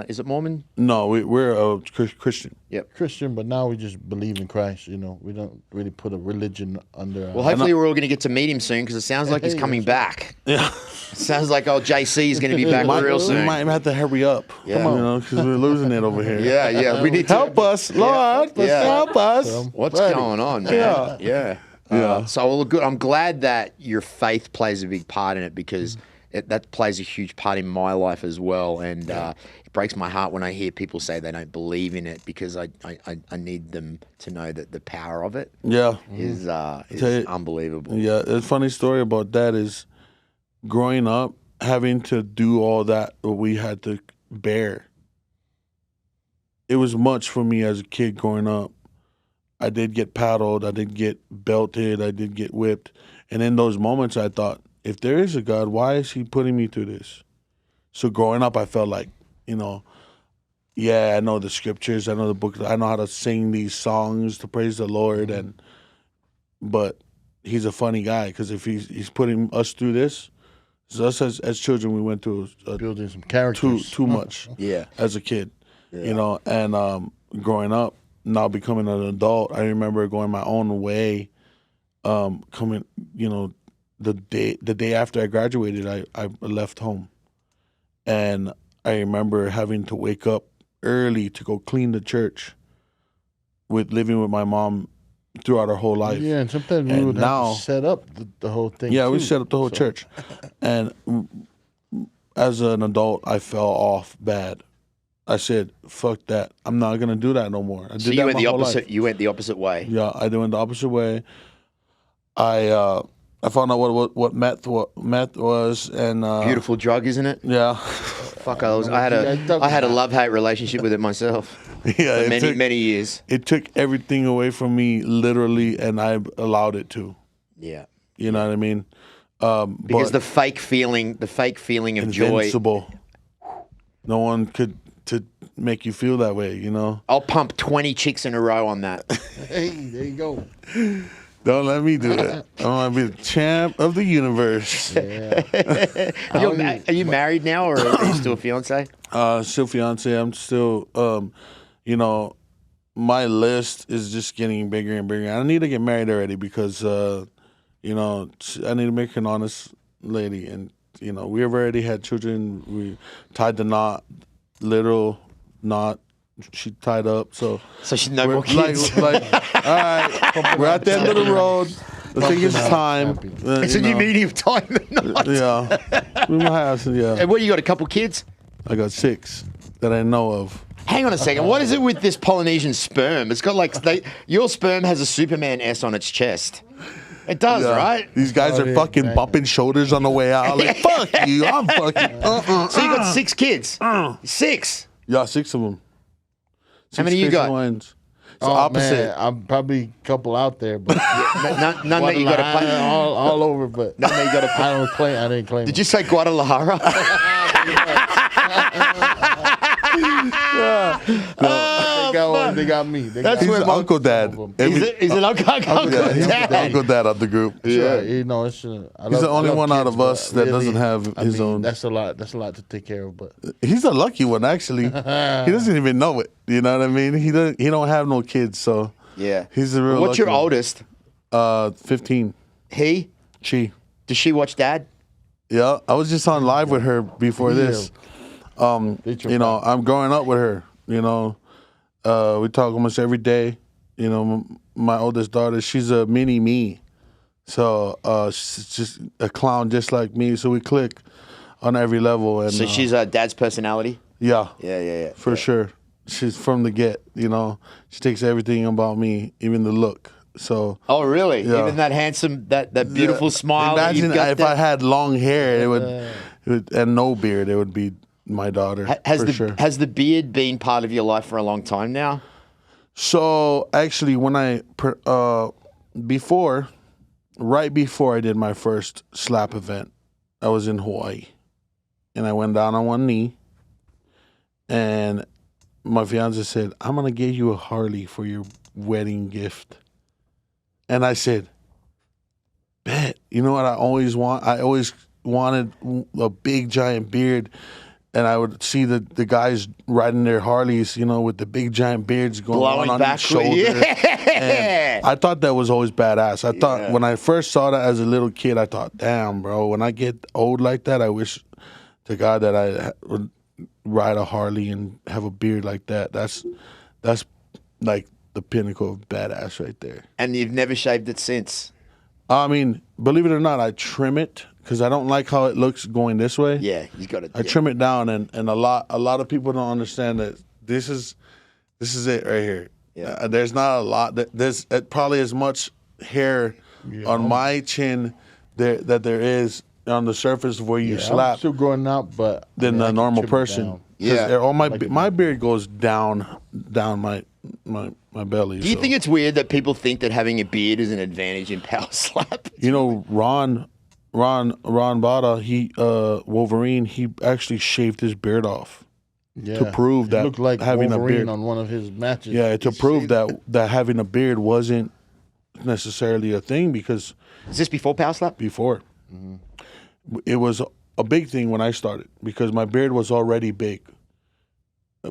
is it Mormon? No, we're a Christian. Yep. Christian, but now we just believe in Christ. We don't really put a religion under. Well, hopefully we're all going to get to meet him soon because it sounds like he's coming back. Yeah. It sounds like old JC is going to be back real We soon. might have to hurry up. Yeah. Because we're losing it over here. Yeah. We need to Help us, Lord. Yeah. Help us. What's going on, man? Yeah. Yeah. Yeah. So good. I'm glad that your faith plays a big part in it because that plays a huge part in my life as well. And it breaks my heart when I hear people say they don't believe in it because I need them to know that the power of it Yeah. is unbelievable. Yeah. A funny story about that is growing up, having to do all that we had to bear. It was much for me as a kid growing up. I did get paddled, I did get belted, I did get whipped. And in those moments, I thought, if there is a God, why is he putting me through this? So growing up, I felt like, I know the scriptures, I know the book, I know how to sing these songs to praise the Lord. But he's a funny guy because if he's putting us through this, so us as children, we went through building some characters. too much as a kid, and growing up, now becoming an adult, I remember going my own way, the day after I graduated, I left home. And I remember having to wake up early to go clean the church living with my mom throughout our whole life. Yeah, and sometimes we would have to set up the whole thing. Yeah, we too. set up the whole church. And as an adult, I fell off bad. I said, "Fuck that! I'm not gonna do that no more." So you went the opposite. You went the opposite way. Yeah, I went the opposite way. I found out what meth was, and Beautiful drug, isn't it? yeah, Fuck, I had a love-hate relationship with it myself yeah. for many years. It took everything away from me, literally, and I allowed it to. Yeah. You know what I mean? Because but the fake feeling of joy. invincible. No one could to make you feel that way, I'll pump 20 chicks in a row on that. Hey, there you go. Don't let me do that. I want to be the champ of the universe. Yeah. Are you married now, or are you still a fiance? Still fiance. I'm still, my list is just getting bigger and bigger. I need to get married already because, I need to make an honest lady. And, we have already had children. We tied the knot, literal knot. She tied up. So she's no more kids. All right, we're at the end of the road. Let's take his time. It's a new meaning of time. Yeah. We might have some, yeah. And what, you got a couple kids? I got 6 that I know of. Hang on a second. What is it with this Polynesian sperm? It's got your sperm has a Superman S on its chest. It does, Yeah. right? These guys are fucking bumping shoulders on the way out. Like, fuck you. I'm fucking. So you got 6 kids? 6? Yeah, 6 of them. How many you got? It's opposite. opposite. I'm probably a couple out there, but None that you got to play. all over. But None that you got to play. I didn't claim. Did you say Guadalajara? Oh they got one. They got me. That's He's where the my- Uncle Dad. Is it Uncle Yeah, he's the Dad? Uncle Dad of the group. Yeah, you know, it's. He's the only one out of us that doesn't have his own. That's a lot. That's a lot to take care of. But He's the lucky one, actually. He doesn't even know it. You know what I mean? He don't have no kids, so Yeah. he's the real. What's your lucky one. oldest? 15. He? Does she watch Dad? Yeah, I was just on live with her before this. You know, I'm growing up with her. You know, we talk almost every day. You know, my oldest daughter, she's a mini me. So she's just a clown just like me. So we click on every level. And So she's Dad's personality? yeah, Yeah. for sure. She's from the get. You know, she takes everything about me, even the look. So. Oh, really? Yeah. Even that handsome, that beautiful smile. that Imagine you've got if there? I had long hair, it would, and no beard, it would be my daughter Has for sure. Has the beard been part of your life for a long time now? So actually, when right before I did my first slap event, I was in Hawaii, and I went down on one knee, and my fiance said, "I'm gonna get you a Harley for your wedding gift," and I said, "Bet." You know what I always want? I always wanted a big giant beard. And I would see the guys riding their Harleys, you know, with the big giant beards going Blowing on back. each shoulder. Yeah. And I thought that was always badass. I thought when I first saw that as a little kid, I thought, damn, bro, when I get old like that, I wish to God that I would ride a Harley and have a beard like that. That's like the pinnacle of badass right there. And you've never shaved it since? I mean, believe it or not, I trim it because I don't like how it looks going this way. Yeah, you got to. I trim it down, and a lot of people don't understand that this is it right here. Yeah. There's not a lot. There's probably as much hair on my chin that there is on the surface where you I'm slap still growing out, but than I a can normal trim it person. down. 'Cause Yeah. all my beard goes down my belly. Do you think it's weird that people think that having a beard is an advantage in power slap? You know, Ron Bada, he Wolverine, he actually shaved his beard off. Yeah. To prove It that looked like having a Wolverine beard- on one of his matches. Yeah, to He prove shaved that having a beard wasn't necessarily a thing, because Is this before power slap? before it was a big thing when I started, because my beard was already big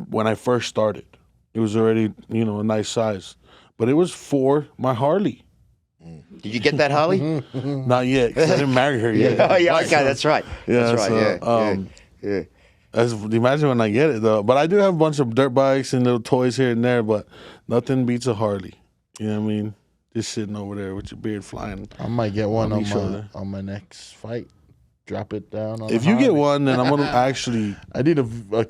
when I first started. It was already, you know, a nice size, but it was for my Harley. Did you get that, Harley? Not yet, 'cause I didn't marry her yet. Oh, yeah, okay, that's right. Yeah, That's right, so, yeah. Imagine when I get it though. But I do have a bunch of dirt bikes and little toys here and there, but nothing beats a Harley. You know what I mean? Just sitting over there with your beard flying. I might get one On on each shoulder. my next fight. Drop it down. On If the you get Harley. one, then I'm gonna actually. I need a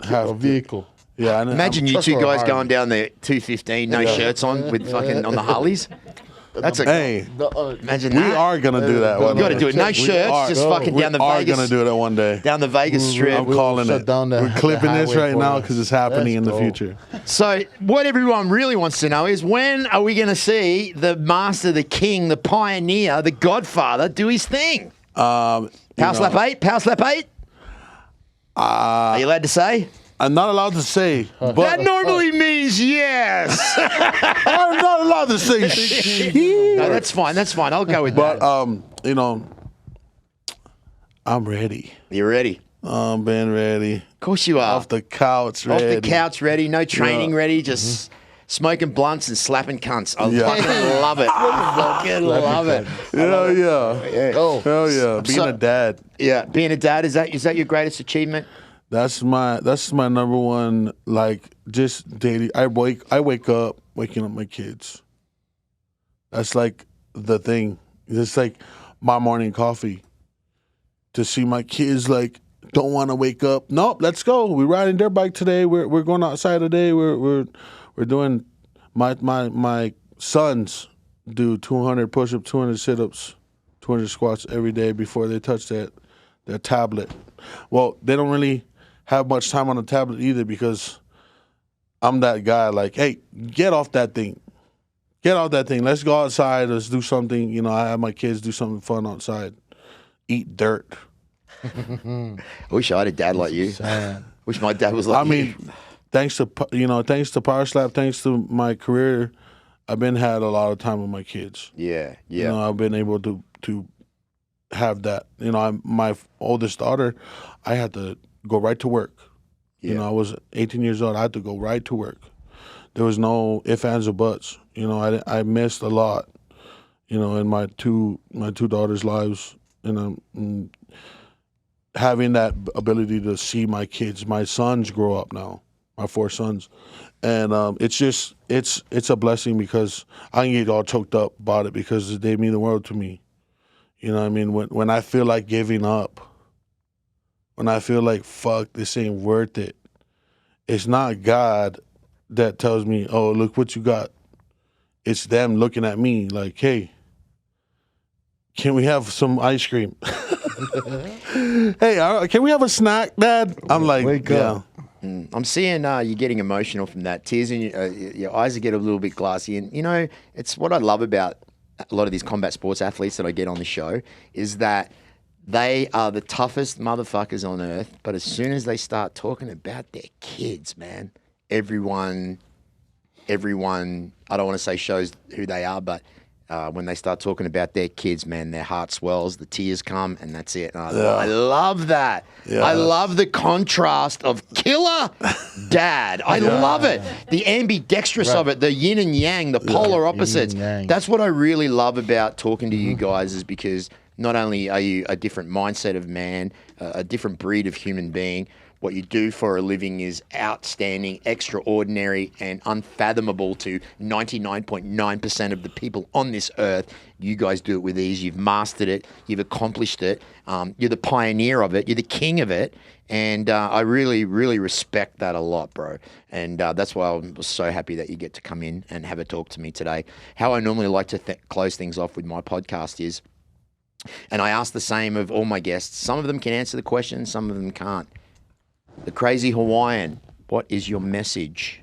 Have vehicle. Yeah, Imagine you Just two for a guys Harley. going down there 215, no shirts on, with fucking on the Harleys. That's a. Hey, Imagine we that. are gonna do that one. You got to day. do it. No We shirts, are- just fucking we down the are Vegas. gonna do that one day. Down the Vegas Strip. I'm calling shut it. down the- We're clipping the this highway right for now us. because it's happening in Let's the go. future. So, what everyone really wants to know is, when are we going to see the master, the king, the pioneer, the godfather do his thing? Power slap 8? Power slap 8? Are you allowed to say? I'm not allowed to say, but That normally means yes. I'm not allowed to say shit. No, that's fine. That's fine. I'll go with But that. you know, I'm ready. You're ready. I'm been ready. Of course you are. Off the couch, Off ready. the couch ready. No training Yeah. ready. Just smoking blunts and slapping cunts. I Yeah. fucking love it. Fucking love it. Hell yeah. Yeah. Hell yeah. Being So- a dad. Yeah. Being a dad, is that your greatest achievement? That's my number one, like, just daily. I wake up waking up my kids. That's like the thing. It's like my morning coffee. To see my kids like don't want to wake up. Nope, let's go. We're riding dirt bike today. We're going outside today. We're doing my sons do 200 push-ups, 200 sit-ups, 200 squats every day before they touch their tablet. Well, they don't really have much time on the tablet either, because I'm that guy like, hey, get off that thing. Get off that thing. Let's go outside. Let's do something. You know, I have my kids do something fun outside. Eat dirt. I wish I had a dad like you. Sad. Wish my dad was like I mean, thanks to Power Slap, thanks to my career, I've been had a lot of time with my kids. Yeah. You know, I've been able to have that. You know, my oldest daughter, I had to go right to work. You know, I was 18 years old. I had to go right to work. There was no ifs, ands, or buts. You know, I missed a lot. You know, in my two daughters' lives, and having that ability to see my kids, my sons grow up now, my 4 sons, and it's a blessing because I can get all choked up about it because they mean the world to me. You know what I mean? When I feel like giving up, when I feel like, fuck, this ain't worth it, it's not God that tells me, oh, look what you got. It's them looking at me like, hey, can we have some ice cream? Hey, can we have a snack, Dad? I'm like, Wake yeah. up. I'm seeing you getting emotional from that. Tears in your eyes get a little bit glassy. And, you know, it's what I love about a lot of these combat sports athletes that I get on the show is that they are the toughest motherfuckers on earth. But as soon as they start talking about their kids, man, everyone, I don't want to say shows who they are, but when they start talking about their kids, man, their heart swells, the tears come, and that's it. And I love that. Yeah. I love the contrast of killer dad. I love it. The ambidextrous of it, the yin and yang, the polar opposites. Yin and yang. That's what I really love about talking to you guys is because not only are you a different mindset of man, a different breed of human being, what you do for a living is outstanding, extraordinary, and unfathomable to 99.9% of the people on this earth. You guys do it with ease. You've mastered it. You've accomplished it. You're the pioneer of it. You're the king of it. And I really, really respect that a lot, bro. And that's why I was so happy that you get to come in and have a talk to me today. How I normally like to close things off with my podcast is, and I ask the same of all my guests, some of them can answer the question, some of them can't. The Crazy Hawaiian, what is your message?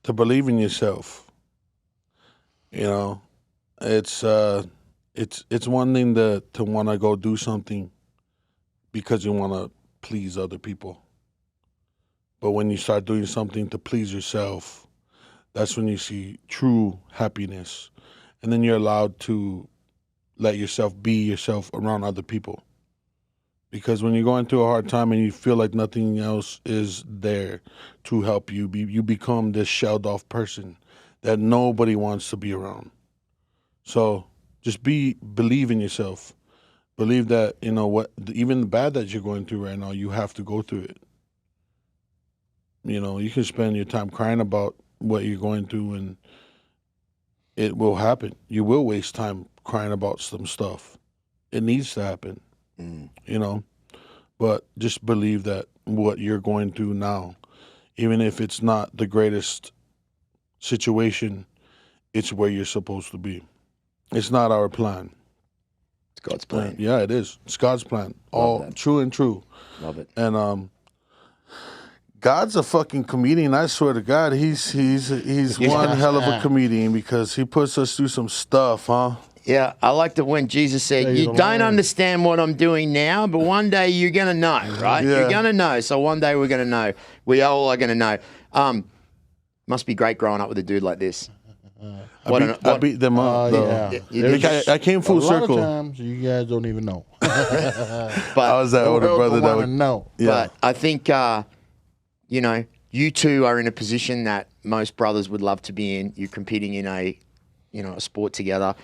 To believe in yourself. You know, it's one thing to want to go do something because you want to please other people. But when you start doing something to please yourself, that's when you see true happiness. And then you're allowed to let yourself be yourself around other people. Because when you're going through a hard time and you feel like nothing else is there to help you, you become this shelled off person that nobody wants to be around. So just believe in yourself. Believe that, you know, what, even the bad that you're going through right now, you have to go through it. You know, you can spend your time crying about what you're going through and it will happen. You will waste time crying about some stuff. It needs to happen. You know, but just believe that what you're going through now, even if it's not the greatest situation, it's where you're supposed to be. It's not our plan. It's God's plan. Yeah, it is. It's God's plan. All true and true. Love it. And God's a fucking comedian. I swear to God, he's one hell of a comedian because he puts us through some stuff, huh? Yeah, I liked it when Jesus said, you don't understand what I'm doing now, but one day you're going to know, right? Yeah. You're going to know. So one day we're going to know. We all are going to know. Must be great growing up with a dude like this. I beat them up. I came full circle. A lot of times you guys don't even know. But I was that older brother that would know. Yeah. But I think, you know, you two are in a position that most brothers would love to be in. You're competing in a sport together.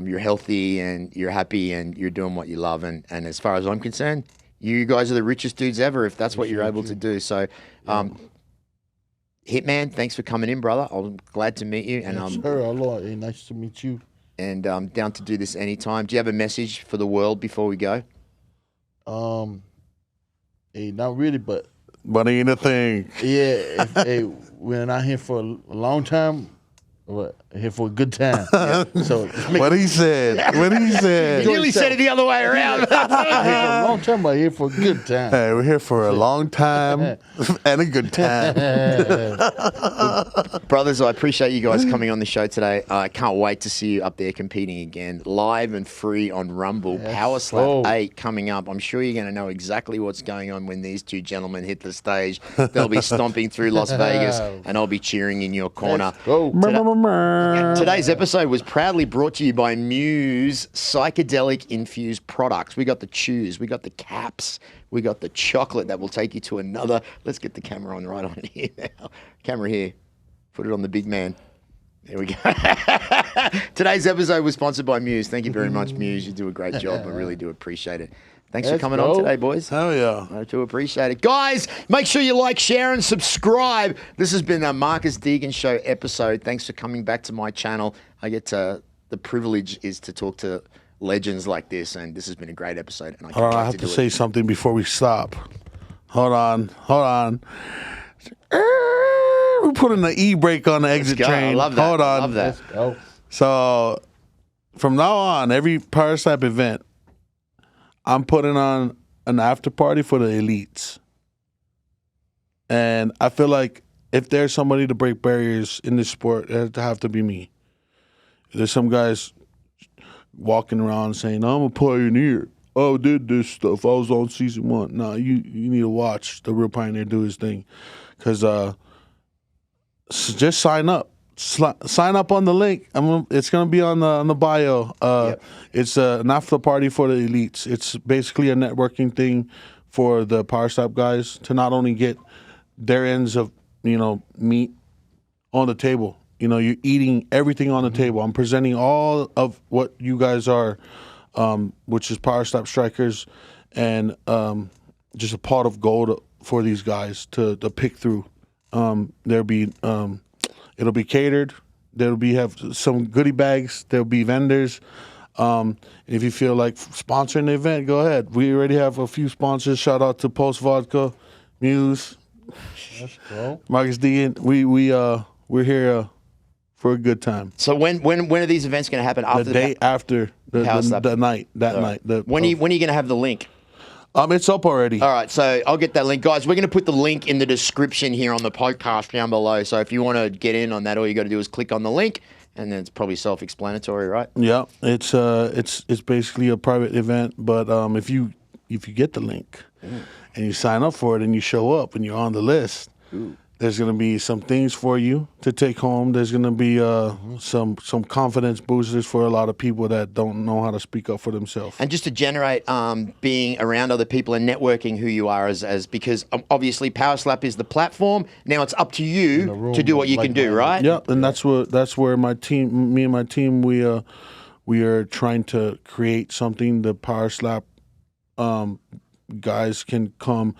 You're healthy and you're happy and you're doing what you love. And as far as I'm concerned, you guys are the richest dudes ever if that's what you're able to do. So, Hitman, thanks for coming in, brother. I'm glad to meet you. And sure, hey, nice to meet you. And I'm down to do this anytime. Do you have a message for the world before we go? Hey, not really, but money ain't a thing. Yeah, we're not here for a long time. We're here for a good time. So what he said. He nearly said it the other way around. Here for a long time, but here for a good time. Hey, we're here for a long time and a good time. Brothers, I appreciate you guys coming on the show today. I can't wait to see you up there competing again, live and free on Rumble. Power Slap 8 coming up. I'm sure you're going to know exactly what's going on when these two gentlemen hit the stage. They'll be stomping through Las Vegas, and I'll be cheering in your corner. Today's episode was proudly brought to you by Muse psychedelic infused products. We got the chews, we got the caps, we got the chocolate that will take you to another. Let's get the camera on right on here now. Camera here. Put it on the big man. There we go. Today's episode was sponsored by Muse. Thank you very much, Muse. You do a great job. I really do appreciate it. Thanks for coming on today, boys. Hell yeah. I do appreciate it. Guys, make sure you like, share, and subscribe. This has been a Marcus Deegan Show episode. Thanks for coming back to my channel. I get to, the privilege is to talk to legends like this, and this has been a great episode. And I have to say something before we stop. Hold on. We're putting the e-brake on the exit train. I love that. Hold on. I love that. Let's go. So from now on, every Power Slap event, I'm putting on an after party for the elites. And I feel like if there's somebody to break barriers in this sport, it has to have to be me. There's some guys walking around saying, I'm a pioneer. I did this stuff. I was on season 1. No, you need to watch the real pioneer do his thing. Because so just sign up. Sign up on the link. It's going to be on the bio. It's an after party for the elites. It's basically a networking thing for the Power Slap guys to not only get their ends of meat on the table. You're eating everything on the table. I'm presenting all of what you guys are, which is Power Slap strikers, and just a pot of gold for these guys to pick through. There'll be it'll be catered. There'll be have some goodie bags. There'll be vendors. If you feel like sponsoring the event, go ahead. We already have a few sponsors. Shout out to Post Vodka, Muse, Marcus Deegan. We're here for a good time. So when are these events going to happen? After the day after the night. Night. When are you going to have the link? It's up already. All right, so I'll get that link. Guys, we're going to put the link in the description here on the podcast down below. So if you want to get in on that, all you got to do is click on the link, and then it's probably self-explanatory, right? Yeah, it's basically a private event, but if you get the link and you sign up for it and you show up and you're on the list, there's going to be some things for you to take home. There's going to be some confidence boosters for a lot of people that don't know how to speak up for themselves. And just to generate being around other people and networking who you are as because obviously Power Slap is the platform. Now it's up to you to do what you can do, right? Yeah, and that's where me and my team, we are trying to create something the Power Slap guys can come.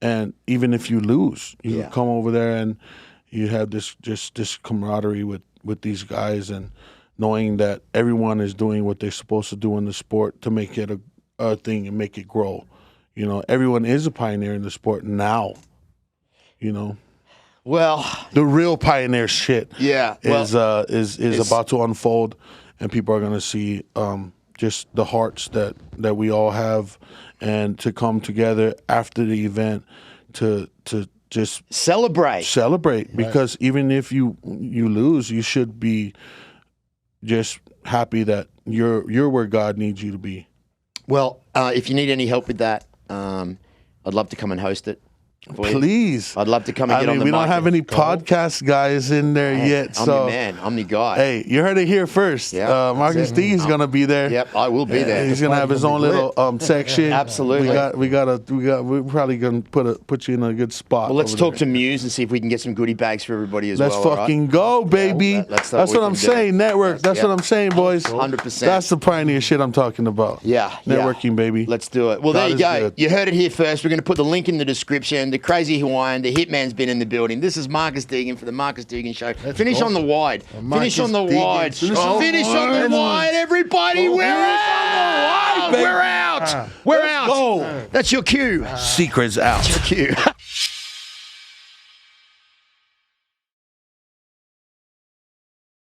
And even if you lose, you come over there and you have this camaraderie with these guys, and knowing that everyone is doing what they're supposed to do in the sport to make it a thing and make it grow. Everyone is a pioneer in the sport now. Well, the real pioneer shit is about to unfold, and people are going to see just the hearts that we all have. And to come together after the event to just celebrate because even if you lose, you should be just happy that you're where God needs you to be. Well, if you need any help with that, I'd love to come and host it. Please. I'd love to come and get on the mic. We don't have any podcast guys in there yet. I'm the man. I'm the guy. Hey, you heard it here first. Marcus D is going to be there. Yep, I will be there. He's going to have his own little section. Absolutely. We're probably going to put you in a good spot. Well, let's talk to Muse and see if we can get some goodie bags for everybody as well. Let's fucking go, baby. Yeah, that's what I'm saying. Network. That's what I'm saying, boys. 100%. That's the pioneer shit I'm talking about. Yeah. Networking, baby. Let's do it. Well, there you go. You heard it here first. We're going to put the link in the description. The Crazy Hawaiian. The Hitman's been in the building. This is Marcus Deegan for the Marcus Deegan Show. Finish on the wide. Finish on the wide. Finish on the wide, everybody. We're out. We're out. We're out. That's your cue. Secrets out. That's your cue.